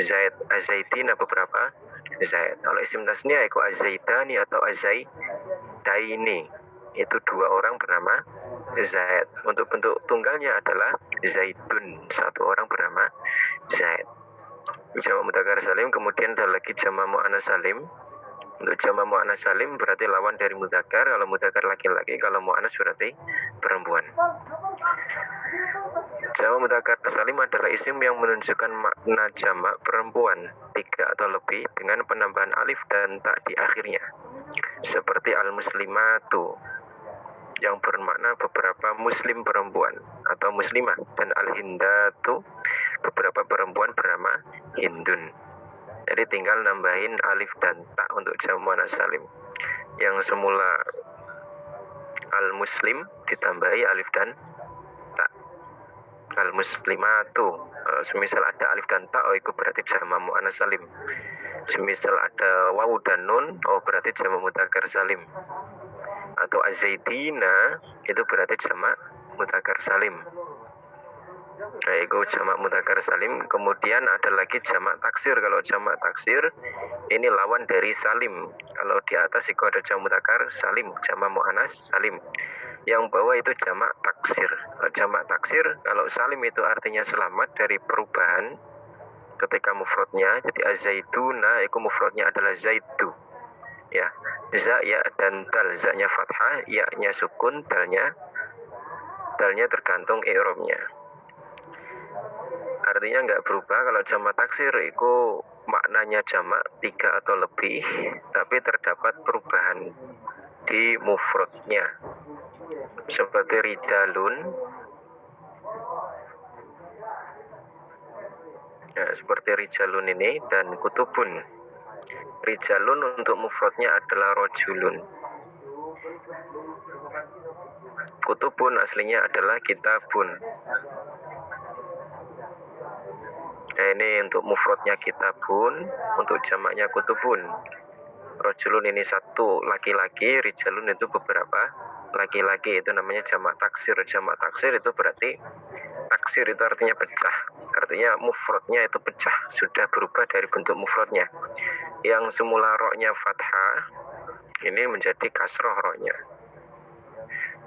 Zaid, az-zaitina beberapa Zaid. Kalau isim tasniyah itu az-zaidani atau az-zaidaini, itu dua orang bernama Zaid. Untuk bentuk tunggalnya adalah zaitun, satu orang bernama Zaid. Jamak mudzakkar salim. Kemudian ada lagi jamak muannas salim. Untuk jamak muannas salim berarti lawan dari mudzakkar, kalau mudzakkar laki-laki, kalau muannas berarti perempuan. Jamak mudzakkar salim adalah isim yang menunjukkan makna jamak perempuan 3 atau lebih dengan penambahan alif dan ta di akhirnya. Seperti al-muslimatu yang bermakna beberapa muslim perempuan atau muslimah, dan al-hindatu beberapa perempuan bernama Hindun. Jadi tinggal nambahin alif dan ta untuk jamak muannas salim. Yang semula al-muslim ditambahi alif dan ta. Al-muslimatu, semisal ada alif dan ta, oh itu berarti jamak muannas salim. Semisal ada wawu dan nun, oh berarti jamak mudzakkar salim. Atau az-zaidina, itu berarti jamak mudzakkar salim. Nah, itu jamak mudzakkar salim. Kemudian ada lagi jamak taksir. Kalau jamak taksir ini lawan dari salim. Kalau di atas itu ada jamak mudzakkar salim, jamak muannas salim. Yang bawah itu jamak taksir. Jamak taksir kalau salim itu artinya selamat dari perubahan ketika mufradnya. Jadi az-zaiduna itu mufradnya adalah zaidu. Ya, za, ya dan dal. Za-nya fathah, ya-nya sukun, dalnya tergantung i'rabnya. Artinya nggak berubah. Kalau jamak taksir itu maknanya jamak 3 atau lebih, tapi terdapat perubahan di mufradnya. Seperti rijalun. Ya, seperti rijalun ini dan kutubun. Rijalun untuk mufradnya adalah rojulun. Kutubun aslinya adalah kitabun. Nah, ini untuk mufradnya kitabun, untuk jamaknya kutubun. Rojulun ini satu laki-laki, rijalun itu beberapa laki-laki, itu namanya jamak taksir. Jamak taksir itu berarti taksir itu artinya pecah. Artinya mufradnya itu pecah, sudah berubah dari bentuk mufradnya. Yang semula roknya fathah, ini menjadi kasroh roknya.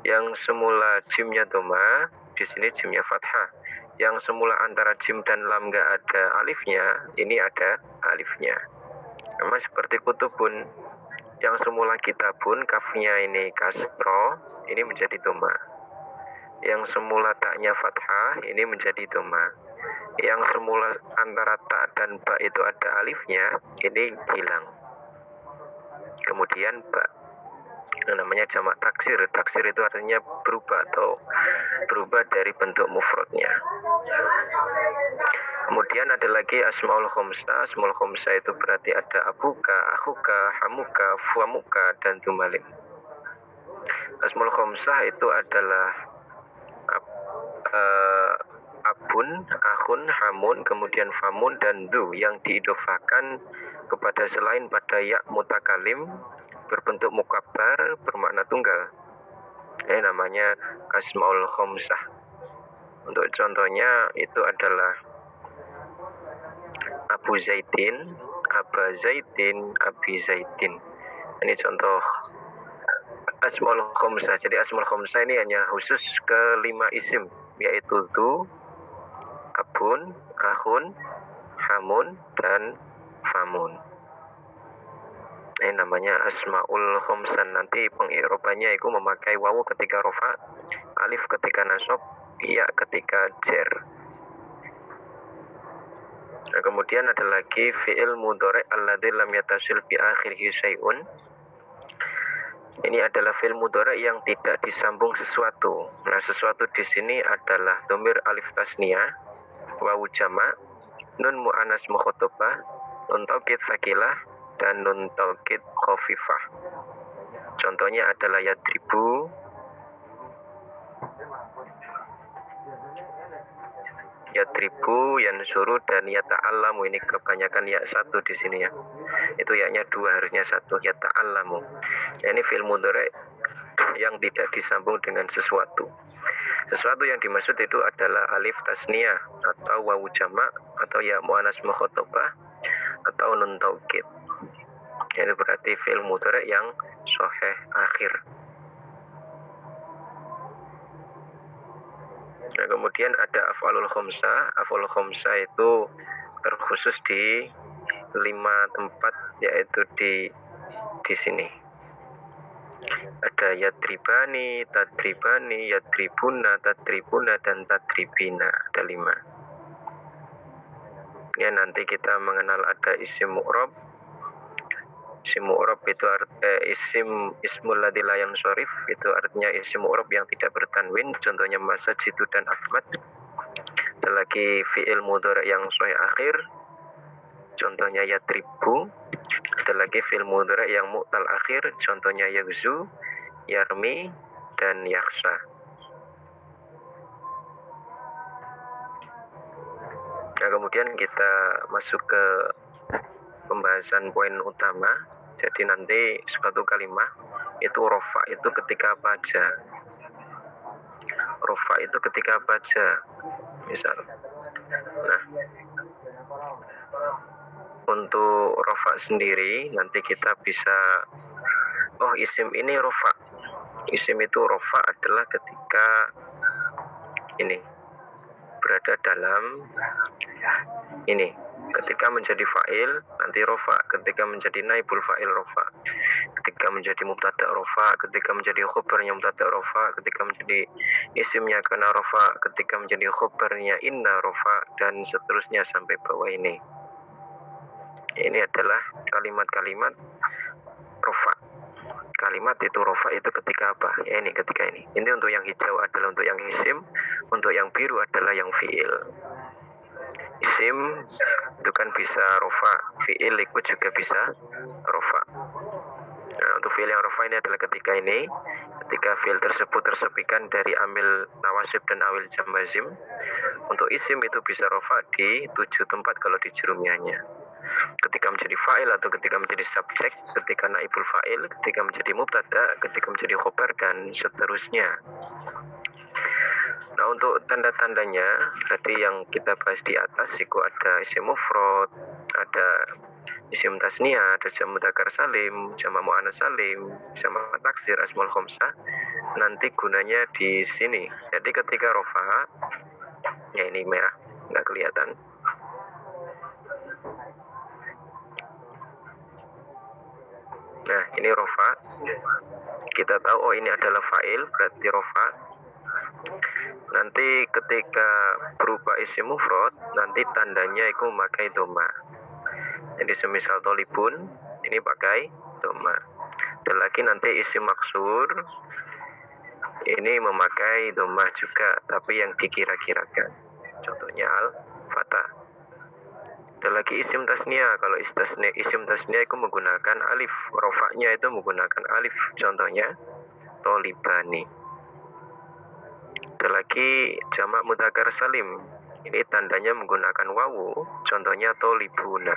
Yang semula jimnya doma, di sini jimnya fathah. Yang semula antara jim dan lam nggak ada alifnya, ini ada alifnya. Sama seperti kutubun, yang semula kitabun, kafnya ini kasroh, ini menjadi doma. Yang semula taknya fathah, ini menjadi doma. Yang semula antara ta dan ba itu ada alifnya, ini hilang. Kemudian ba, namanya jamak taksir. Taksir itu artinya berubah atau berubah dari bentuk mufradnya. Kemudian ada lagi asmaul khamsah. Asmaul khamsah itu berarti ada abuka, akhuka, hamuka, fuamuka, dan tumalin. Asmaul khamsah itu adalah abun, akhun, hamun, kemudian famun, dan du yang diidofakan kepada selain pada ya mutakalim berbentuk mukabbar bermakna tunggal. Ini namanya asmaul khamsah. Untuk contohnya itu adalah Abu Zaidin, Aba Zaidin, Abi Zaidin. Ini contoh asmaul khamsah. Jadi asmaul khamsah ini hanya khusus ke 5 isim, yaitu du, abun, akhun, hamun, dan famun. Ini namanya asmaul khamsah. Nanti pengirobannya itu memakai wawu ketika rofa, alif ketika nasab, ya ketika jer. Nah, kemudian ada lagi fi'il mudhari' alladzi lam yatasil bi akhirihi syai'un. Ini adalah fi'il mudhari' yang tidak disambung sesuatu. Nah, sesuatu di sini adalah dhamir alif tasniyah, wawu jamak, nun muannas mukhatabah, nun taukid sakilah, dan nun taukid khafifah. Contohnya adalah yadribu, yadribu, yansuru, dan yata'allamu. Ini kebanyakan ya satu di sini ya. Itu ya-nya 2, harusnya 1. Yata'allamu. Ini fi'il mudhari' yang tidak disambung dengan sesuatu. Sesuatu yang dimaksud itu adalah alif tasniyah atau wawu jamak atau ya muannas mukhatabah atau nun taukid. Ini berarti fi'il mudhari' yang sahih akhir. Nah, kemudian ada af'alul khamsah. Af'alul khamsah itu terkhusus di 5 tempat, yaitu di di sini. Ada yadribani, tadribani, yadribuna, tadribuna, dan tadribina. Ada 5. Ya, nanti kita mengenal ada isim mu'rab. Isim mu'rab itu ismul ladzi la yansharif, itu artinya isim mu'rab yang tidak bertanwin, contohnya masajidu dan ahmad. Ada lagi fi'il mudhari yang sahih akhir, contohnya yadribu. Ada lagi fi'il mudhari yang mu'tal akhir, contohnya yaghzu, yarmi, dan yakhsha. Nah, kemudian kita masuk ke pembahasan poin utama. Jadi nanti suatu kalimat itu rofa itu ketika apa aja. Rofa itu ketika apa aja. Misal. Nah, untuk rofa sendiri nanti kita bisa, oh isim ini rofa. Isim itu rofa adalah ketika ini berada dalam ini, ketika menjadi fa'il nanti rofa, ketika menjadi naibul fa'il rofa, ketika menjadi mubtada rofa, ketika menjadi khobarnya mubtada rofa, ketika menjadi isimnya kana rofa, ketika menjadi khobarnya inna rofa, dan seterusnya sampai bawah ini. Ini adalah kalimat-kalimat rofa. Kalimat itu rofa itu ketika apa? Ya, ini ketika ini. Ini untuk yang hijau adalah untuk yang isim, untuk yang biru adalah yang fi'il. Isim itu kan bisa rofa, fi'il ikut juga bisa rofa. Nah, untuk fi'il yang rofa ini adalah ketika ini, ketika fi'il tersebut tersepikan dari amil nawasib dan awil jamazim. Untuk isim itu bisa rofa di 7 tempat kalau di jurumianya. Ketika menjadi fa'il atau ketika menjadi subjek, ketika naibul fa'il, ketika menjadi mubtada, ketika menjadi khobar, dan seterusnya. Nah, untuk tanda-tandanya tadi yang kita bahas di atas itu ada isim mufrad, ada isim tasniyah, ada jamak mudzakkar salim, jamak muannats salim, jamak taksir, asmaul khamsah. Nanti gunanya di sini. Jadi ketika rofa, ya ini merah, nggak kelihatan. Nah, ini rofa. Kita tahu, oh ini adalah fa'il, berarti rofa. Nanti ketika berupa isim mufrad, nanti tandanya itu memakai doma. Jadi semisal tolibun, ini pakai doma. Dan lagi nanti isim maksur, ini memakai doma juga, tapi yang dikira-kirakan. Contohnya al-fatah. Ada lagi isim tasniyah. Kalau isim tasniyah itu menggunakan alif, rofaknya itu menggunakan alif. Contohnya tolibani. Ada lagi jamak mudzakkar salim. Ini tandanya menggunakan wawu. Contohnya tolibuna.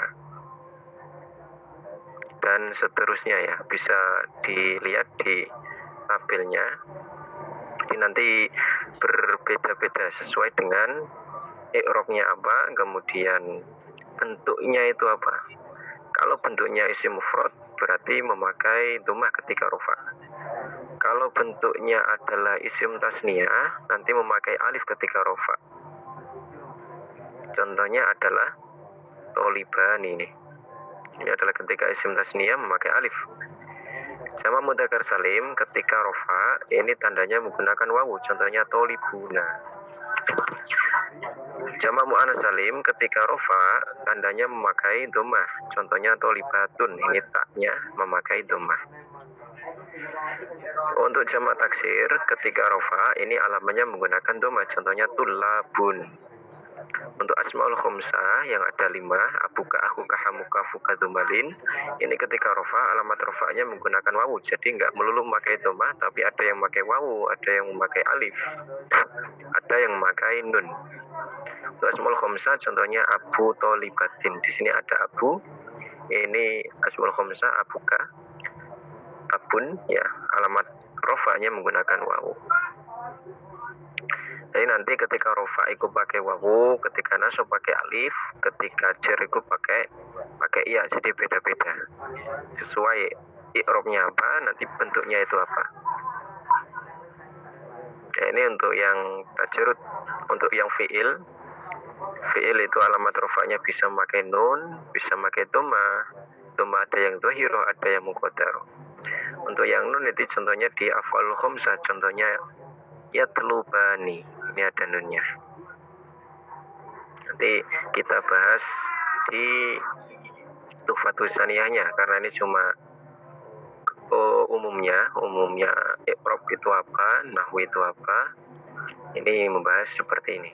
Dan seterusnya ya, bisa dilihat di tabelnya. Jadi nanti berbeda-beda sesuai dengan i'rabnya apa, kemudian bentuknya itu apa. Kalau bentuknya isim mufrad berarti memakai dhammah ketika rofa. Kalau bentuknya adalah isim tasniyah nanti memakai alif ketika rofa. Contohnya adalah tolibani ini. Ini adalah ketika isim tasniyah memakai alif. Jamak mudzakkar salim ketika rofa ini tandanya menggunakan wawu. Contohnya tolibuna. Jamak muannats salim ketika rofa tandanya memakai dhammah. Contohnya tolibatun, ini taknya memakai dhammah. Untuk jamak taksir ketika rofa ini alamannya menggunakan dhammah. Contohnya tulabun. Untuk asmaul khamsah yang ada 5, abuka, akuka, hamuka, fuka, dumalin, ini ketika rofa alamat rofanya menggunakan wawu. Jadi nggak melulu memakai dhammah, tapi ada yang memakai wawu, ada yang memakai alif, ada yang memakai nun. Untuk asmaul khamsah contohnya abu tolibatin. Di sini ada abu. Ini asmaul khamsah abuka, abun ya, alamat rofanya menggunakan wawu. Jadi nanti ketika rofa itu pakai wawu, ketika nasab pakai alif, ketika jar itu pakai iya. Jadi beda-beda. Sesuai i'rabnya apa, nanti bentuknya itu apa. Ya, ini untuk yang tajrud. Untuk yang fi'il itu alamat rofanya bisa memakai nun, bisa memakai dhammah, dhamma ada yang dhahirah, ada yang muqaddarah. Untuk yang nun itu contohnya di af'al khamsah, contohnya yatlubani, ini ada nunnya. Nanti kita bahas di Tuhfatus Saniyahnya, karena ini cuma umumnya i'rab itu apa, nahwu itu apa. Ini membahas seperti ini.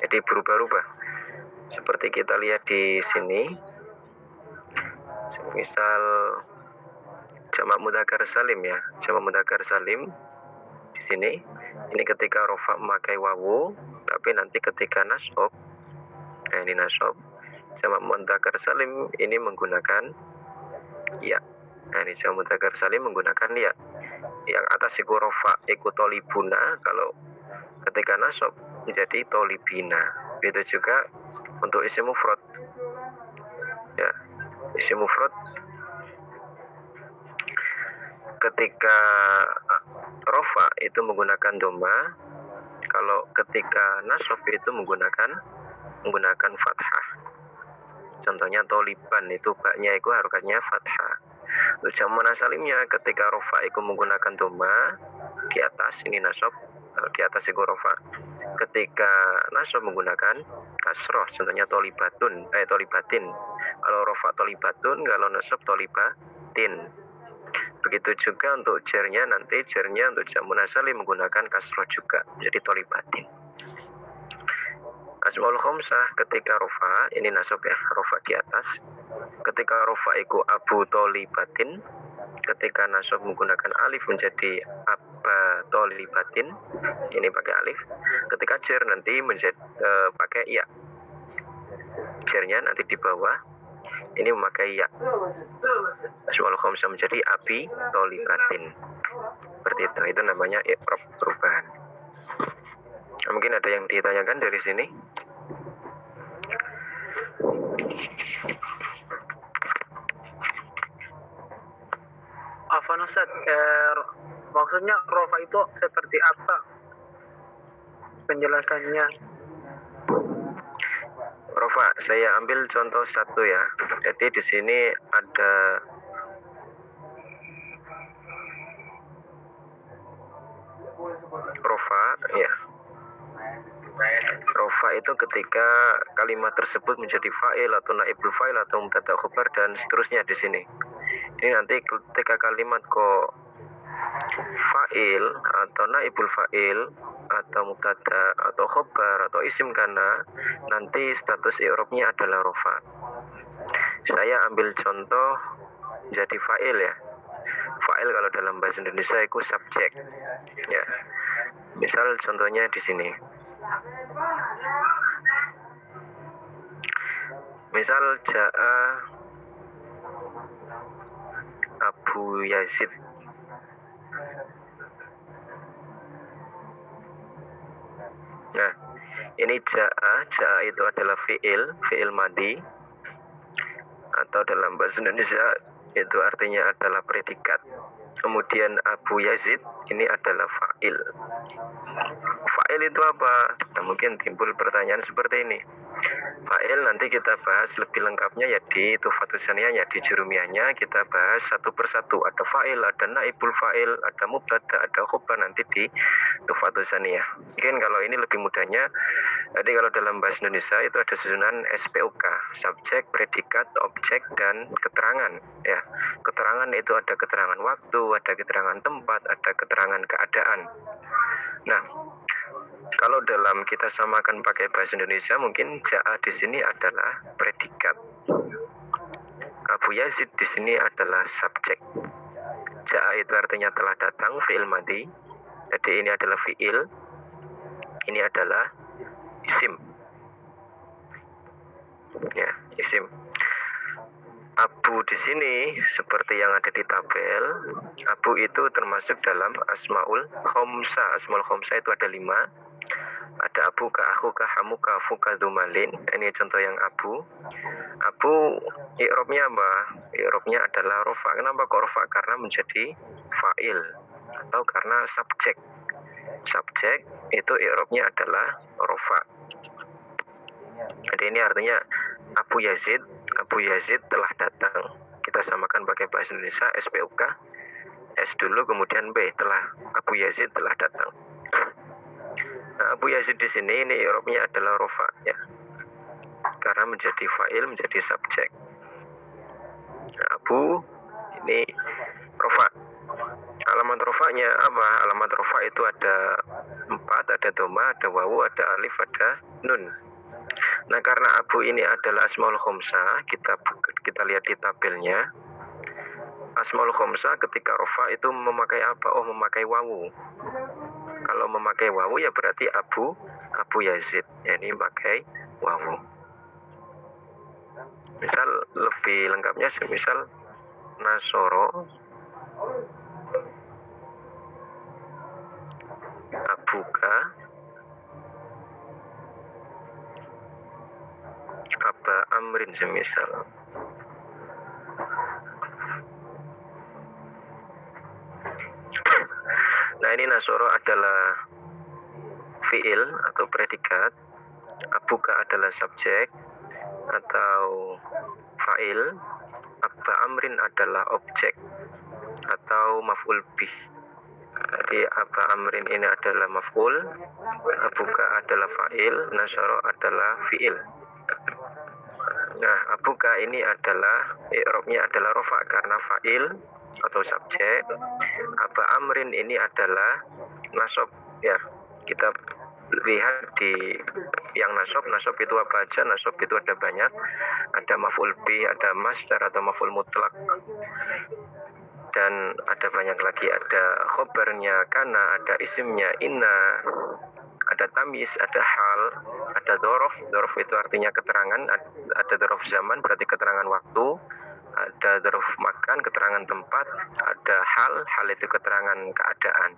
Jadi berubah-ubah. Seperti kita lihat di sini. Misal jamak mudzakkar salim ya. Jamak mudzakkar salim di sini. Ini ketika rofa memakai wawu, tapi nanti ketika nasab, nah ini nasab. Jamak mudzakkar salim ini menggunakan ya. Nah ini jamak mudzakkar salim menggunakan ya. Yang atas iku rofa iku tolibuna, kalau ketika nasab menjadi tolibina. Begitu juga untuk isim mufrad. Ya, isim mufrad ketika rofa itu menggunakan dhamma, kalau ketika nasab itu menggunakan fathah. Contohnya toliban itu baknya itu harokatnya fathah. Untuk jamak munasalimnya ketika rofa itu menggunakan dhamma di atas, ini nasab, di atas itu rofa. Ketika nasab menggunakan kasroh, contohnya tolibatin. Kalau rofa tolibatun, kalau nasab tolibatin. Begitu juga untuk jernya, nanti jernya untuk jamak munasalim menggunakan kasroh juga, jadi tolibatin. Asmaul khamsah ketika rofa, ini nasab ya, rofa di atas. Ketika rofa itu abu tolibatin, ketika nasab menggunakan alif menjadi abba tolibatin, ini pakai alif. Ketika jer nanti menjadi pakai ya, jernya nanti di bawah, ini memakai ya. Asmaul khamsah menjadi abi tolibatin. Seperti itu namanya i'rab perubahan. Mungkin ada yang ditanyakan dari sini? Afwan Ustaz, maksudnya rofa itu seperti apa penjelasannya? Rofa, saya ambil contoh satu ya. Jadi di sini ada rofa, ya. Rofa itu ketika kalimat tersebut menjadi fa'il atau naibul fa'il atau mubtada' khobar dan seterusnya di sini. Ini nanti ketika kalimat kok fa'il atau naibul fa'il atau mubtada' atau khobar atau isim kana, nanti status i'rabnya adalah rofa. Saya ambil contoh jadi fa'il ya. Fa'il kalau dalam bahasa Indonesia itu subjek. Ya. Misal contohnya di sini. Misal ja'a Abu Yazid. Nah, ini ja'a itu adalah fi'il madi, atau dalam bahasa Indonesia itu artinya adalah predikat. Kemudian Abu Yazid ini adalah fa'il. Fa'il itu apa? Nah, mungkin timbul pertanyaan seperti ini. Fa'il nanti kita bahas lebih lengkapnya ya di Tuhfatus Saniyahnya, di jurumiyahnya kita bahas satu persatu. Ada fa'il, ada naibul fa'il, ada mubtada, ada khobar nanti di Tuhfatus Saniyah. Mungkin kalau ini lebih mudahnya, jadi kalau dalam bahasa Indonesia itu ada susunan SPOK, subjek, predikat, objek, dan keterangan. Ya, keterangan itu ada keterangan waktu, ada keterangan tempat, ada keterangan keadaan. Nah, kalau dalam kita samakan pakai bahasa Indonesia, mungkin ja'a di sini adalah predikat. Abu Yazid di sini adalah subjek. Ja'a itu artinya telah datang, fi'il madi. Jadi ini adalah fi'il, ini adalah isim. Ya, isim. Abu di sini seperti yang ada di tabel, Abu itu termasuk dalam asmaul khamsah. Asmaul khamsah itu ada 5. Ada abuka, akhuka, hamuka, fuka, dumalin. Ini contoh yang Abu. Abu i'rabnya apa? I'rabnya adalah rofa. Kenapa kok rofa? Karena menjadi fa'il atau karena subjek. Subjek itu i'rabnya adalah rofa. Jadi ini artinya Abu Yazid telah datang. kita samakan pakai bahasa Indonesia SPUK, S dulu kemudian B, telah Abu Yazid telah datang. Nah, Abu Yazid di sini ini i'rabnya adalah rofa ya, karena menjadi fa'il, menjadi subjek. Nah, Abu ini rofa. Alamat rofanya apa? Alamat rofa itu ada 4, ada doma, ada wawu, ada alif, ada nun. Nah, karena Abu ini adalah asmaul khomsah, kita lihat di tabelnya. Asmaul khomsah ketika rofa itu memakai apa? Oh, memakai wawu. Kalau memakai wawu ya berarti Abu Yazid. Ya, ini pakai wawu. Misal lebih lengkapnya semisal Nasoro Abuka Aba Amrin semisal. Nah, ini Nasoro adalah fiil atau predikat, Abuka adalah subjek atau fa'il, Aba Amrin adalah objek atau maf'ul bih. Jadi Aba Amrin ini adalah maf'ul, Abuka adalah fa'il, Nasoro adalah fi'il. Nah, Abuka ini adalah i'rabnya adalah rofa karena fa'il atau subjek. Aba Amrin ini adalah nasab ya. Kita lihat di yang nasab itu apa aja? Nasab itu ada banyak. Ada maf'ul bih, ada masdar atau maf'ul mutlak. Dan ada banyak lagi, ada khobarnya kana, ada isimnya inna, ada tamis, ada hal, ada dzaraf. Dzaraf itu artinya keterangan, ada dzaraf zaman berarti keterangan waktu, ada dzaraf makan, keterangan tempat, ada hal itu keterangan keadaan.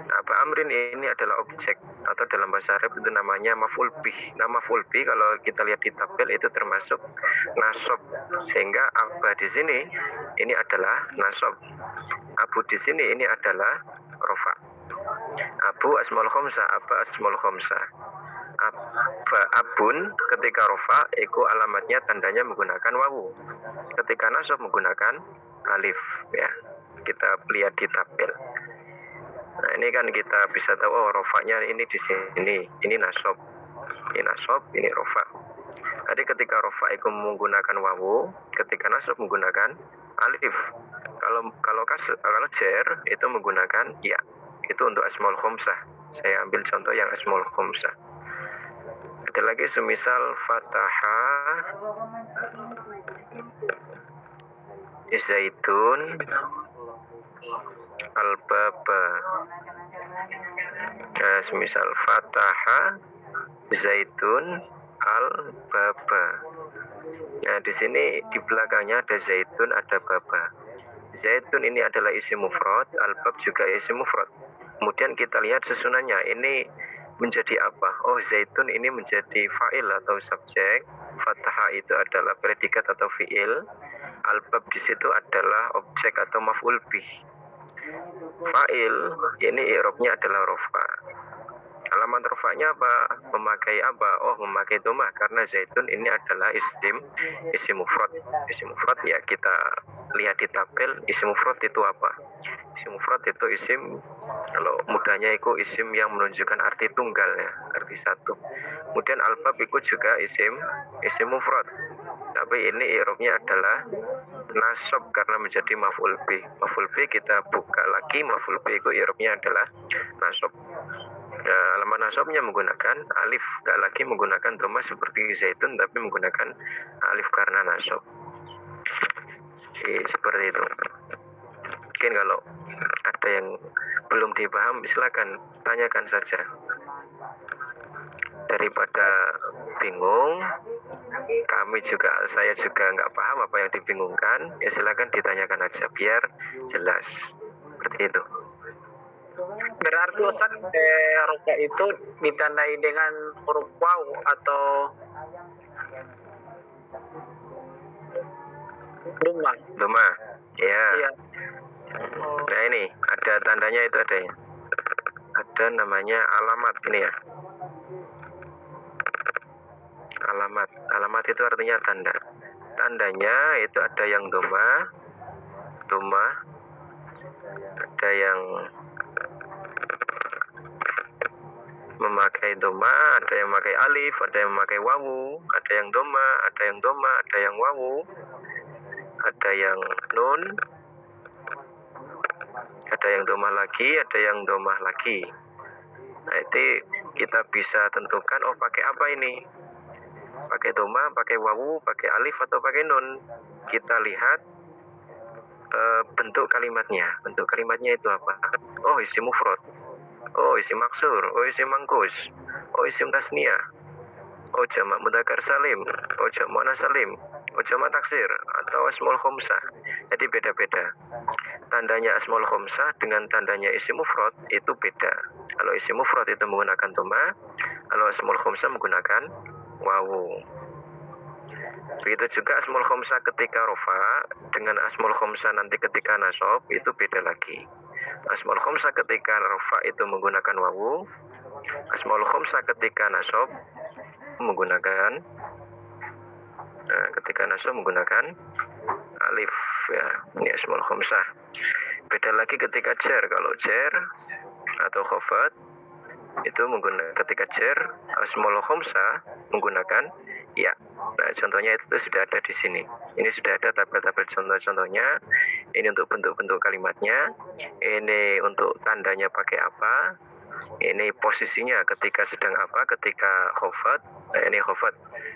Nah, Aba Amrin ini adalah objek atau dalam bahasa Arab itu namanya maf'ul bih. Nah, maf'ul bih kalau kita lihat di tabel itu termasuk nasab, sehingga Aba di sini ini adalah nasab, Abu di sini ini adalah rofa. Abu asmaul khomsah, Aba asmaul khomsah. Abun ketika rofa itu alamatnya tandanya menggunakan wawu, ketika nasab menggunakan alif ya. Kita lihat di tabel. Nah, ini kan kita bisa tahu oh rofanya ini di sini, ini nasab, ini rofa. Jadi ketika rofa itu menggunakan wawu, ketika nasab menggunakan alif. Kalau jer itu menggunakan ya. Itu untuk asmaul khomsah. Saya ambil contoh yang asmaul khomsah. Ada lagi semisal fataha Zaitun al-baba. Nah, semisal fataha Zaitun al-baba. Nah, di sini di belakangnya ada zaitun, ada baba. Zaitun ini adalah isim mufrad, al-bab juga isim mufrad. Kemudian kita lihat susunannya, ini menjadi apa? Oh, zaitun ini menjadi fa'il atau subjek, fataha itu adalah predikat atau fi'il, al-bab di situ adalah objek atau maf'ul bih. Fa'il ini i'rabnya adalah rofa. Alamat rofanya apa? Memakai apa? Oh, memakai domah karena zaitun ini adalah isim mufrad. Isim mufrad ya, kita lihat di tabel isim mufrad itu apa? Isim mufrad itu isim, kalau mudahnya itu isim yang menunjukkan arti tunggal ya, arti satu. Kemudian albab itu juga isim mufrad. Tapi ini i'rabnya adalah nasab karena menjadi maf'ul bih. Maf'ul bih kita buka lagi, maf'ul bih itu i'rabnya adalah nasab. Nah, alamat nasabnya menggunakan alif, gak lagi menggunakan dhamma seperti zaitun, tapi menggunakan alif karena nasab. Seperti itu. Mungkin kalau ada yang belum dipaham, silakan tanyakan saja. Daripada bingung, saya juga nggak paham apa yang dibingungkan, ya silakan ditanyakan aja biar jelas. Seperti itu. Berarti Ustaz, rofa itu ditandai dengan huruf waw atau Doma. Ya. Iya. Nah, ini ada tandanya, itu ada ya. Ada namanya alamat ini ya. Alamat itu artinya tanda. tandanya itu ada yang doma, ada yang memakai doma, ada yang memakai alif, ada yang memakai wawu, ada yang doma, ada yang wawu, ada yang nun, ada yang doma lagi, ada yang doma lagi. Nah, itu kita bisa tentukan, oh pakai apa ini? Pakai doma, pakai wawu, pakai alif, atau pakai nun. Kita lihat bentuk kalimatnya. Bentuk kalimatnya itu apa? Oh, isim mufrad. Oh, isim maksur. Oh, isim mangkus. Oh, isim tasniyah. Oh, jamak mudzakkar salim. Oh, jamak muannas salim. Oh, jamak taksir atau asmaul khamsah. Jadi beda-beda. Tandanya asmaul khamsah dengan tandanya isim mufrad itu beda. Kalau isim mufrad itu menggunakan doma, kalau asmaul khamsah menggunakan wawu. Begitu juga asmaul khamsah ketika rofa dengan asmaul khamsah nanti ketika nasab itu beda lagi. Asmaul khamsah ketika rofa itu menggunakan wawu, asmaul khamsah ketika nasab menggunakan alif ya. Ini asmaul khamsah. Beda lagi ketika jar. Kalau jar atau khafat itu menggunakan ketika jar asmaul khamsah menggunakan ya. Nah, contohnya itu sudah ada di sini. Ini sudah ada tabel-tabel contoh-contohnya. Ini untuk bentuk-bentuk kalimatnya. Ini untuk tandanya pakai apa. Ini posisinya ketika sedang apa, ketika khafat. Nah, ini khafat.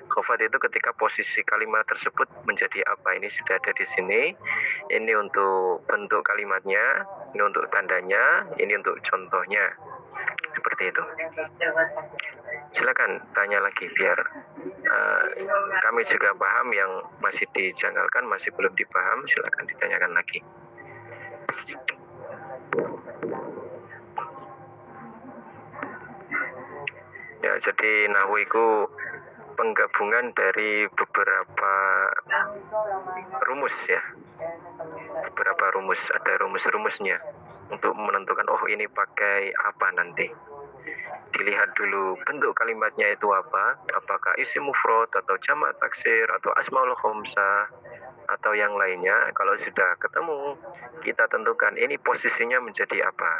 Khafat itu ketika posisi kalimat tersebut menjadi apa. Ini sudah ada di sini. Ini untuk bentuk kalimatnya, ini untuk tandanya, ini untuk contohnya. Seperti itu. Silakan tanya lagi biar kami juga paham yang masih dijanggalkan, masih belum dipaham, silakan ditanyakan lagi. Ya, jadi nahwu itu penggabungan dari beberapa rumus ya. Beberapa rumus, ada rumus-rumusnya untuk menentukan oh ini pakai apa nanti. Dilihat dulu bentuk kalimatnya itu apa, apakah isim mufrad atau jamak taksir atau asmaul khamsah atau yang lainnya. Kalau sudah ketemu, kita tentukan ini posisinya menjadi apa.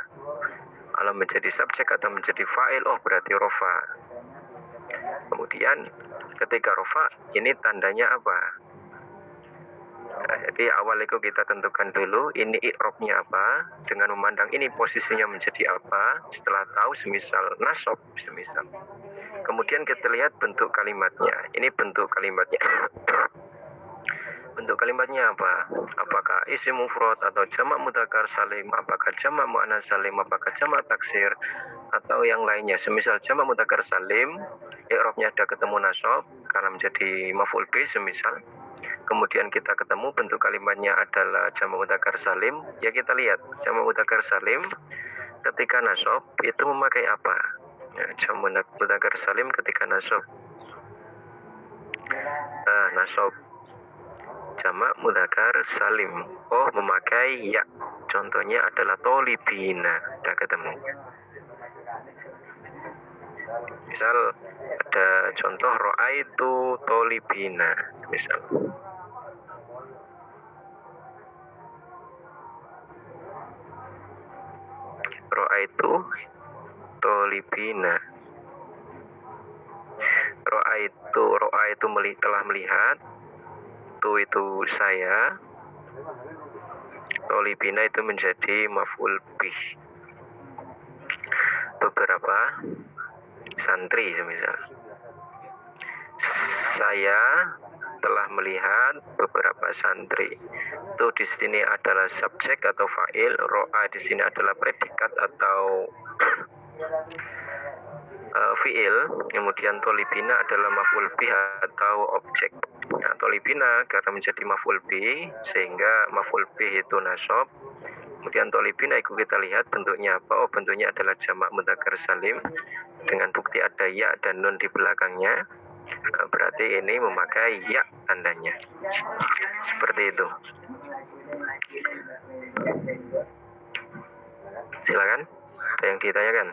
Kalau menjadi subjek atau menjadi fa'il, oh berarti rofa. Kemudian ketika rofa, ini tandanya apa? Nah, jadi awal itu kita tentukan dulu ini i'rabnya apa, dengan memandang ini posisinya menjadi apa. Setelah tahu semisal nasab, semisal. Kemudian kita lihat bentuk kalimatnya. Ini bentuk kalimatnya. Bentuk kalimatnya apa? Apakah isim mufrad atau jamak mudzakkar salim? Apakah jamak muannas salim? Apakah jamak taksir atau yang lainnya? Semisal jamak mudzakkar salim, i'rabnya ada ketemu nasab karena menjadi maf'ul bih semisal. Kemudian kita ketemu bentuk kalimatnya adalah jamak mudzakkar salim, ya kita lihat jamak mudzakkar salim ketika nasab itu memakai apa? Ya, jamak mudzakkar salim ketika nasab. Nasab jamak mudzakkar salim. Oh, memakai ya. Contohnya adalah tolibina. Sudah ketemu. Misal ada contoh ra'aitu tolibina. Misal. Ra'aitu tolibina. Ra'aitu telah melihat. Itu saya. Tolibina itu menjadi maf'ul bih. Beberapa santri semisal. Saya telah melihat beberapa santri. Itu di sini adalah subjek atau fa'il, ro'a di sini adalah predikat atau fi'il, kemudian tolibina adalah maf'ul bih atau objek. Nah, tolibina karena menjadi maf'ul bih sehingga maf'ul bih itu nasab. Kemudian tolibina itu kita lihat bentuknya apa? Oh, bentuknya adalah jamak mudzakkar salim dengan bukti ada ya dan nun di belakangnya. Nah, berarti ini memakai ya tandanya. Seperti itu. Silakan. Ada yang ditanyakan?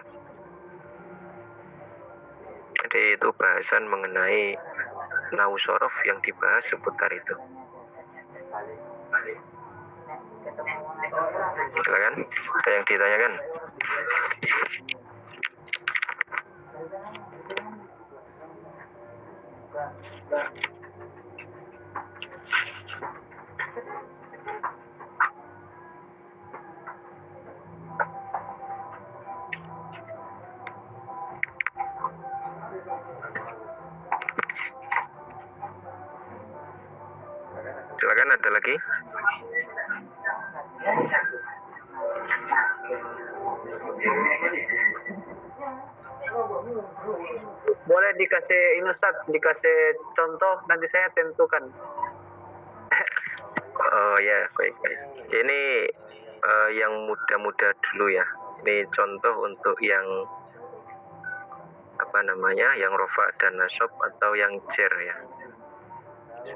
Jadi itu bahasan mengenai nahu sorof yang dibahas seputar itu. Silakan, ada yang ditanyakan? Silakan, ada lagi? Boleh dikasih ini Ustaz, dikasih contoh nanti saya tentukan. Oh ya, baik. Ini yang muda-muda dulu ya. Ini contoh untuk yang apa namanya, yang rofa dan nasab atau yang jer ya.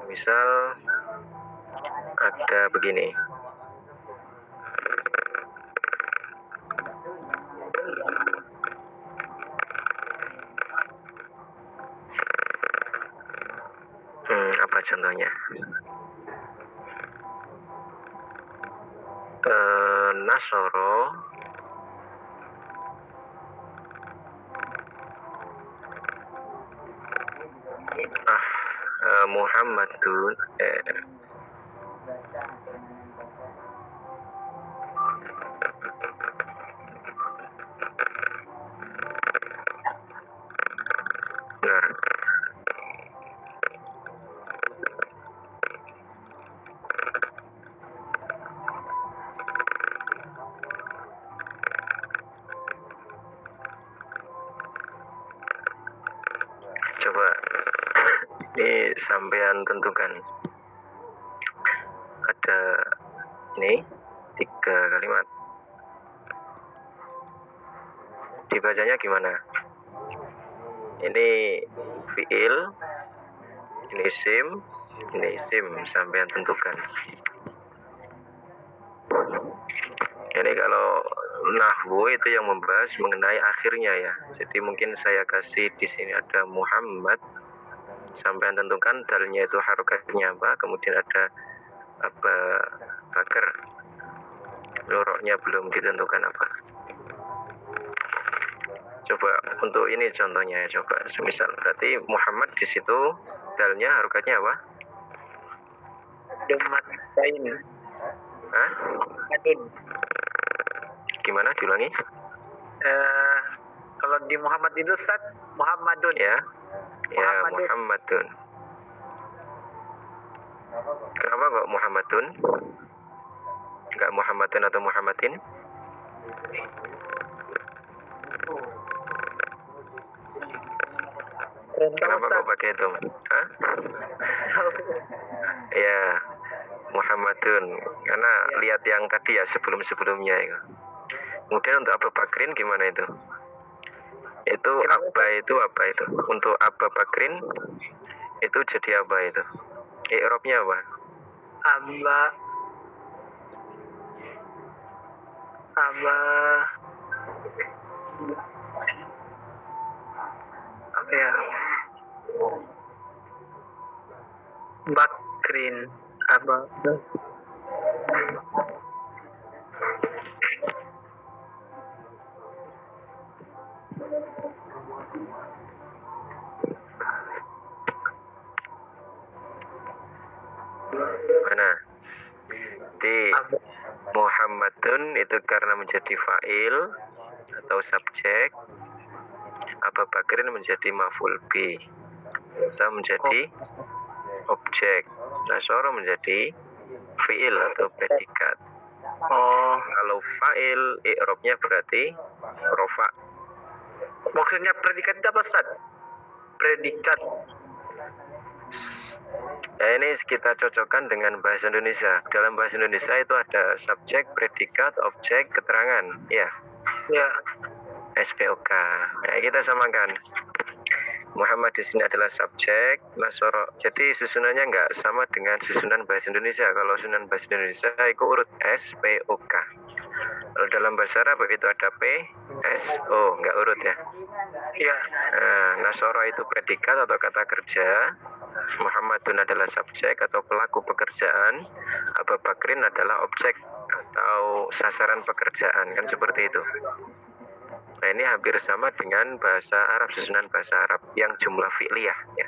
Misal ada begini. Apa contohnya? Nasoro Muhammadun benar. Coba ini sampean tentukan. Ada ini 3 kalimat. Dibacanya gimana? Ini fiil, ini isim, sampean tentukan. Ini kalau nahwu itu yang membahas mengenai akhirnya ya. Jadi mungkin saya kasih di sini ada Muhammad, sampean tentukan dalnya itu harokatnya apa, kemudian ada apa Bakar, loroknya belum ditentukan apa. Coba untuk ini contohnya ya, coba semisal berarti Muhammad di situ dalnya harokatnya apa? Demat lain. Hah? Adun. Gimana diulangi? Kalau di Muhammad itu Ustaz, Muhammadun. Ya. Ya, Muhammadun. Muhammadun. Kenapa kok Muhammadun? Enggak Muhammadun atau Muhammadin? Kenapa kok pakai itu? Hah? Ya, Muhammadun. Karena lihat yang tadi ya, sebelum-sebelumnya itu. Kemudian untuk Abu Bakrin gimana itu? Itu apa itu? Untuk Abu Bakrin itu jadi apa itu? I'rabnya apa? Apa ya? Bakrin apa? Mana? Di Muhammadun itu karena menjadi fa'il atau subjek, Abu Bakrin menjadi maf'ul bi atau menjadi objek, Nasoro menjadi fi'il atau predikat. Kalau fa'il i'rabnya berarti rofa. Maksudnya predikat itu apa Ustaz? Predikat. Nah, ini kita cocokkan dengan bahasa Indonesia. Dalam bahasa Indonesia itu ada subjek, predikat, objek, keterangan. Ya. Ya. SPOK. Nah, kita samakan. Muhammad di sini adalah subjek, Nasoro. Jadi susunannya nggak sama dengan susunan bahasa Indonesia. Kalau susunan bahasa Indonesia itu urut SPOK. Kalau dalam bahasa Arab begitu ada P, S, O, nggak urut ya. Iya. Nasoro itu predikat atau kata kerja. Muhammadun adalah subjek atau pelaku pekerjaan, Abu Bakrin adalah objek atau sasaran pekerjaan, kan seperti itu. Nah, ini hampir sama dengan bahasa Arab, susunan bahasa Arab yang jumlah fi'liyah ya.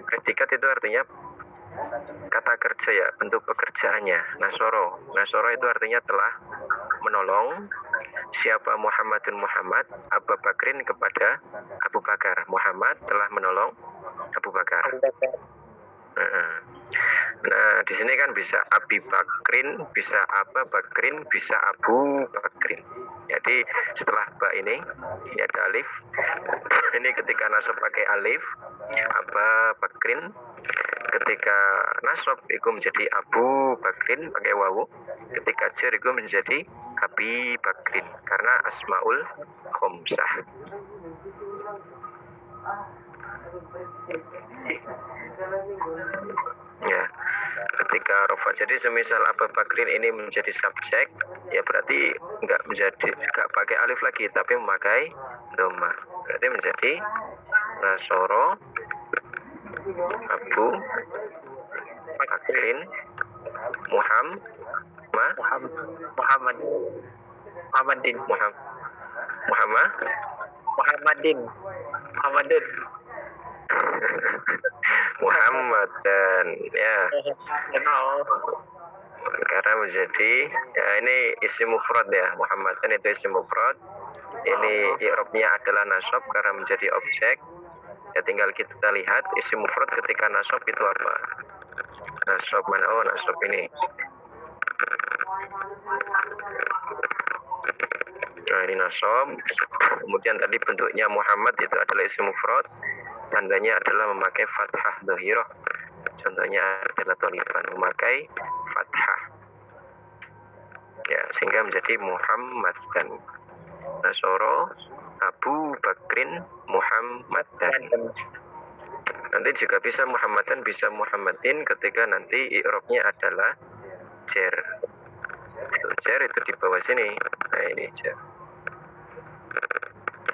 Predikat itu artinya kata kerja ya, bentuk pekerjaannya. Nasoro itu artinya telah menolong. Siapa Muhammadun Muhammad, Abu Bakrin kepada Abu Bakar. Muhammad telah menolong Abu Bakar. Nah, di sini kan bisa Abi Bakrin, bisa Aba Bakrin, bisa Abu Bakrin. Jadi setelah ba ini ada alif. Ini ketika nasab pakai alif, Aba Bakrin. Ketika nasab itu menjadi Abu Bakrin pakai wawu. Ketika jar itu menjadi Abi Bakrin karena asmaul khomsah. Ya, ketika rofa, jadi semisal Abu Bakrin ini menjadi subjek, ya berarti nggak pakai alif lagi, tapi memakai doma. Berarti menjadi Nasoro Abu Bakrin Muhammadan ya. Karena menjadi ya, ini isim mufrad ya, Muhammadan itu isim mufrad. Ini i'rabnya adalah nasab karena menjadi objek. Ya tinggal kita lihat isim mufrad ketika nasab itu apa. Nasab mana? Oh, nasab ini. Nah, ini nasab. Kemudian tadi bentuknya Muhammad itu adalah isim mufrad. Tandanya adalah memakai fathah dhahirah. Contohnya adalah tolifan, memakai fathah. Ya, sehingga menjadi Muhammad dan Nasoro Abu Bakrin Muhammadan. Nanti juga bisa Muhammadan, bisa Muhammadin ketika nanti i'rabnya adalah jar. Jar itu di bawah sini. Nah, ini jar.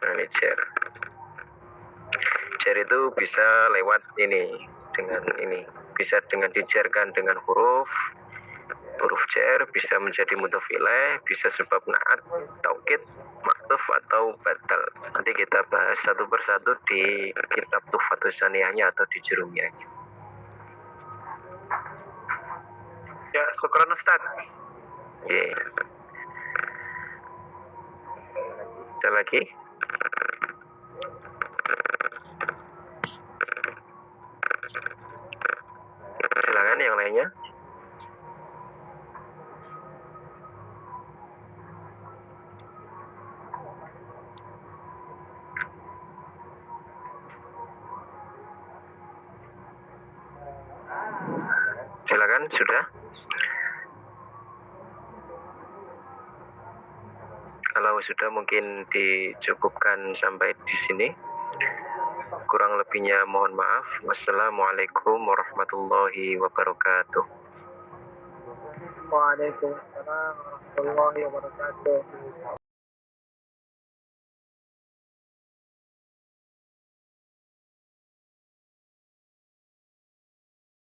Nah, ini jar. Jar itu bisa lewat ini, dengan ini. Bisa dengan dijarkan dengan huruf jar, bisa menjadi mudhof ilaih, bisa sebab naat, taukid, maktuf atau batal. Nanti kita bahas satu persatu di kitab Tuhfatus Saniyahnya atau di jurumiyahnya. Ya, syukran Ustaz. Oke. Ada lagi? Silakan yang lainnya. Silakan, sudah? Kalau sudah mungkin dicukupkan sampai di sini. Kurang lebihnya mohon maaf. Wassalamualaikum warahmatullahi wabarakatuh. Waalaikumsalam warahmatullahi wabarakatuh.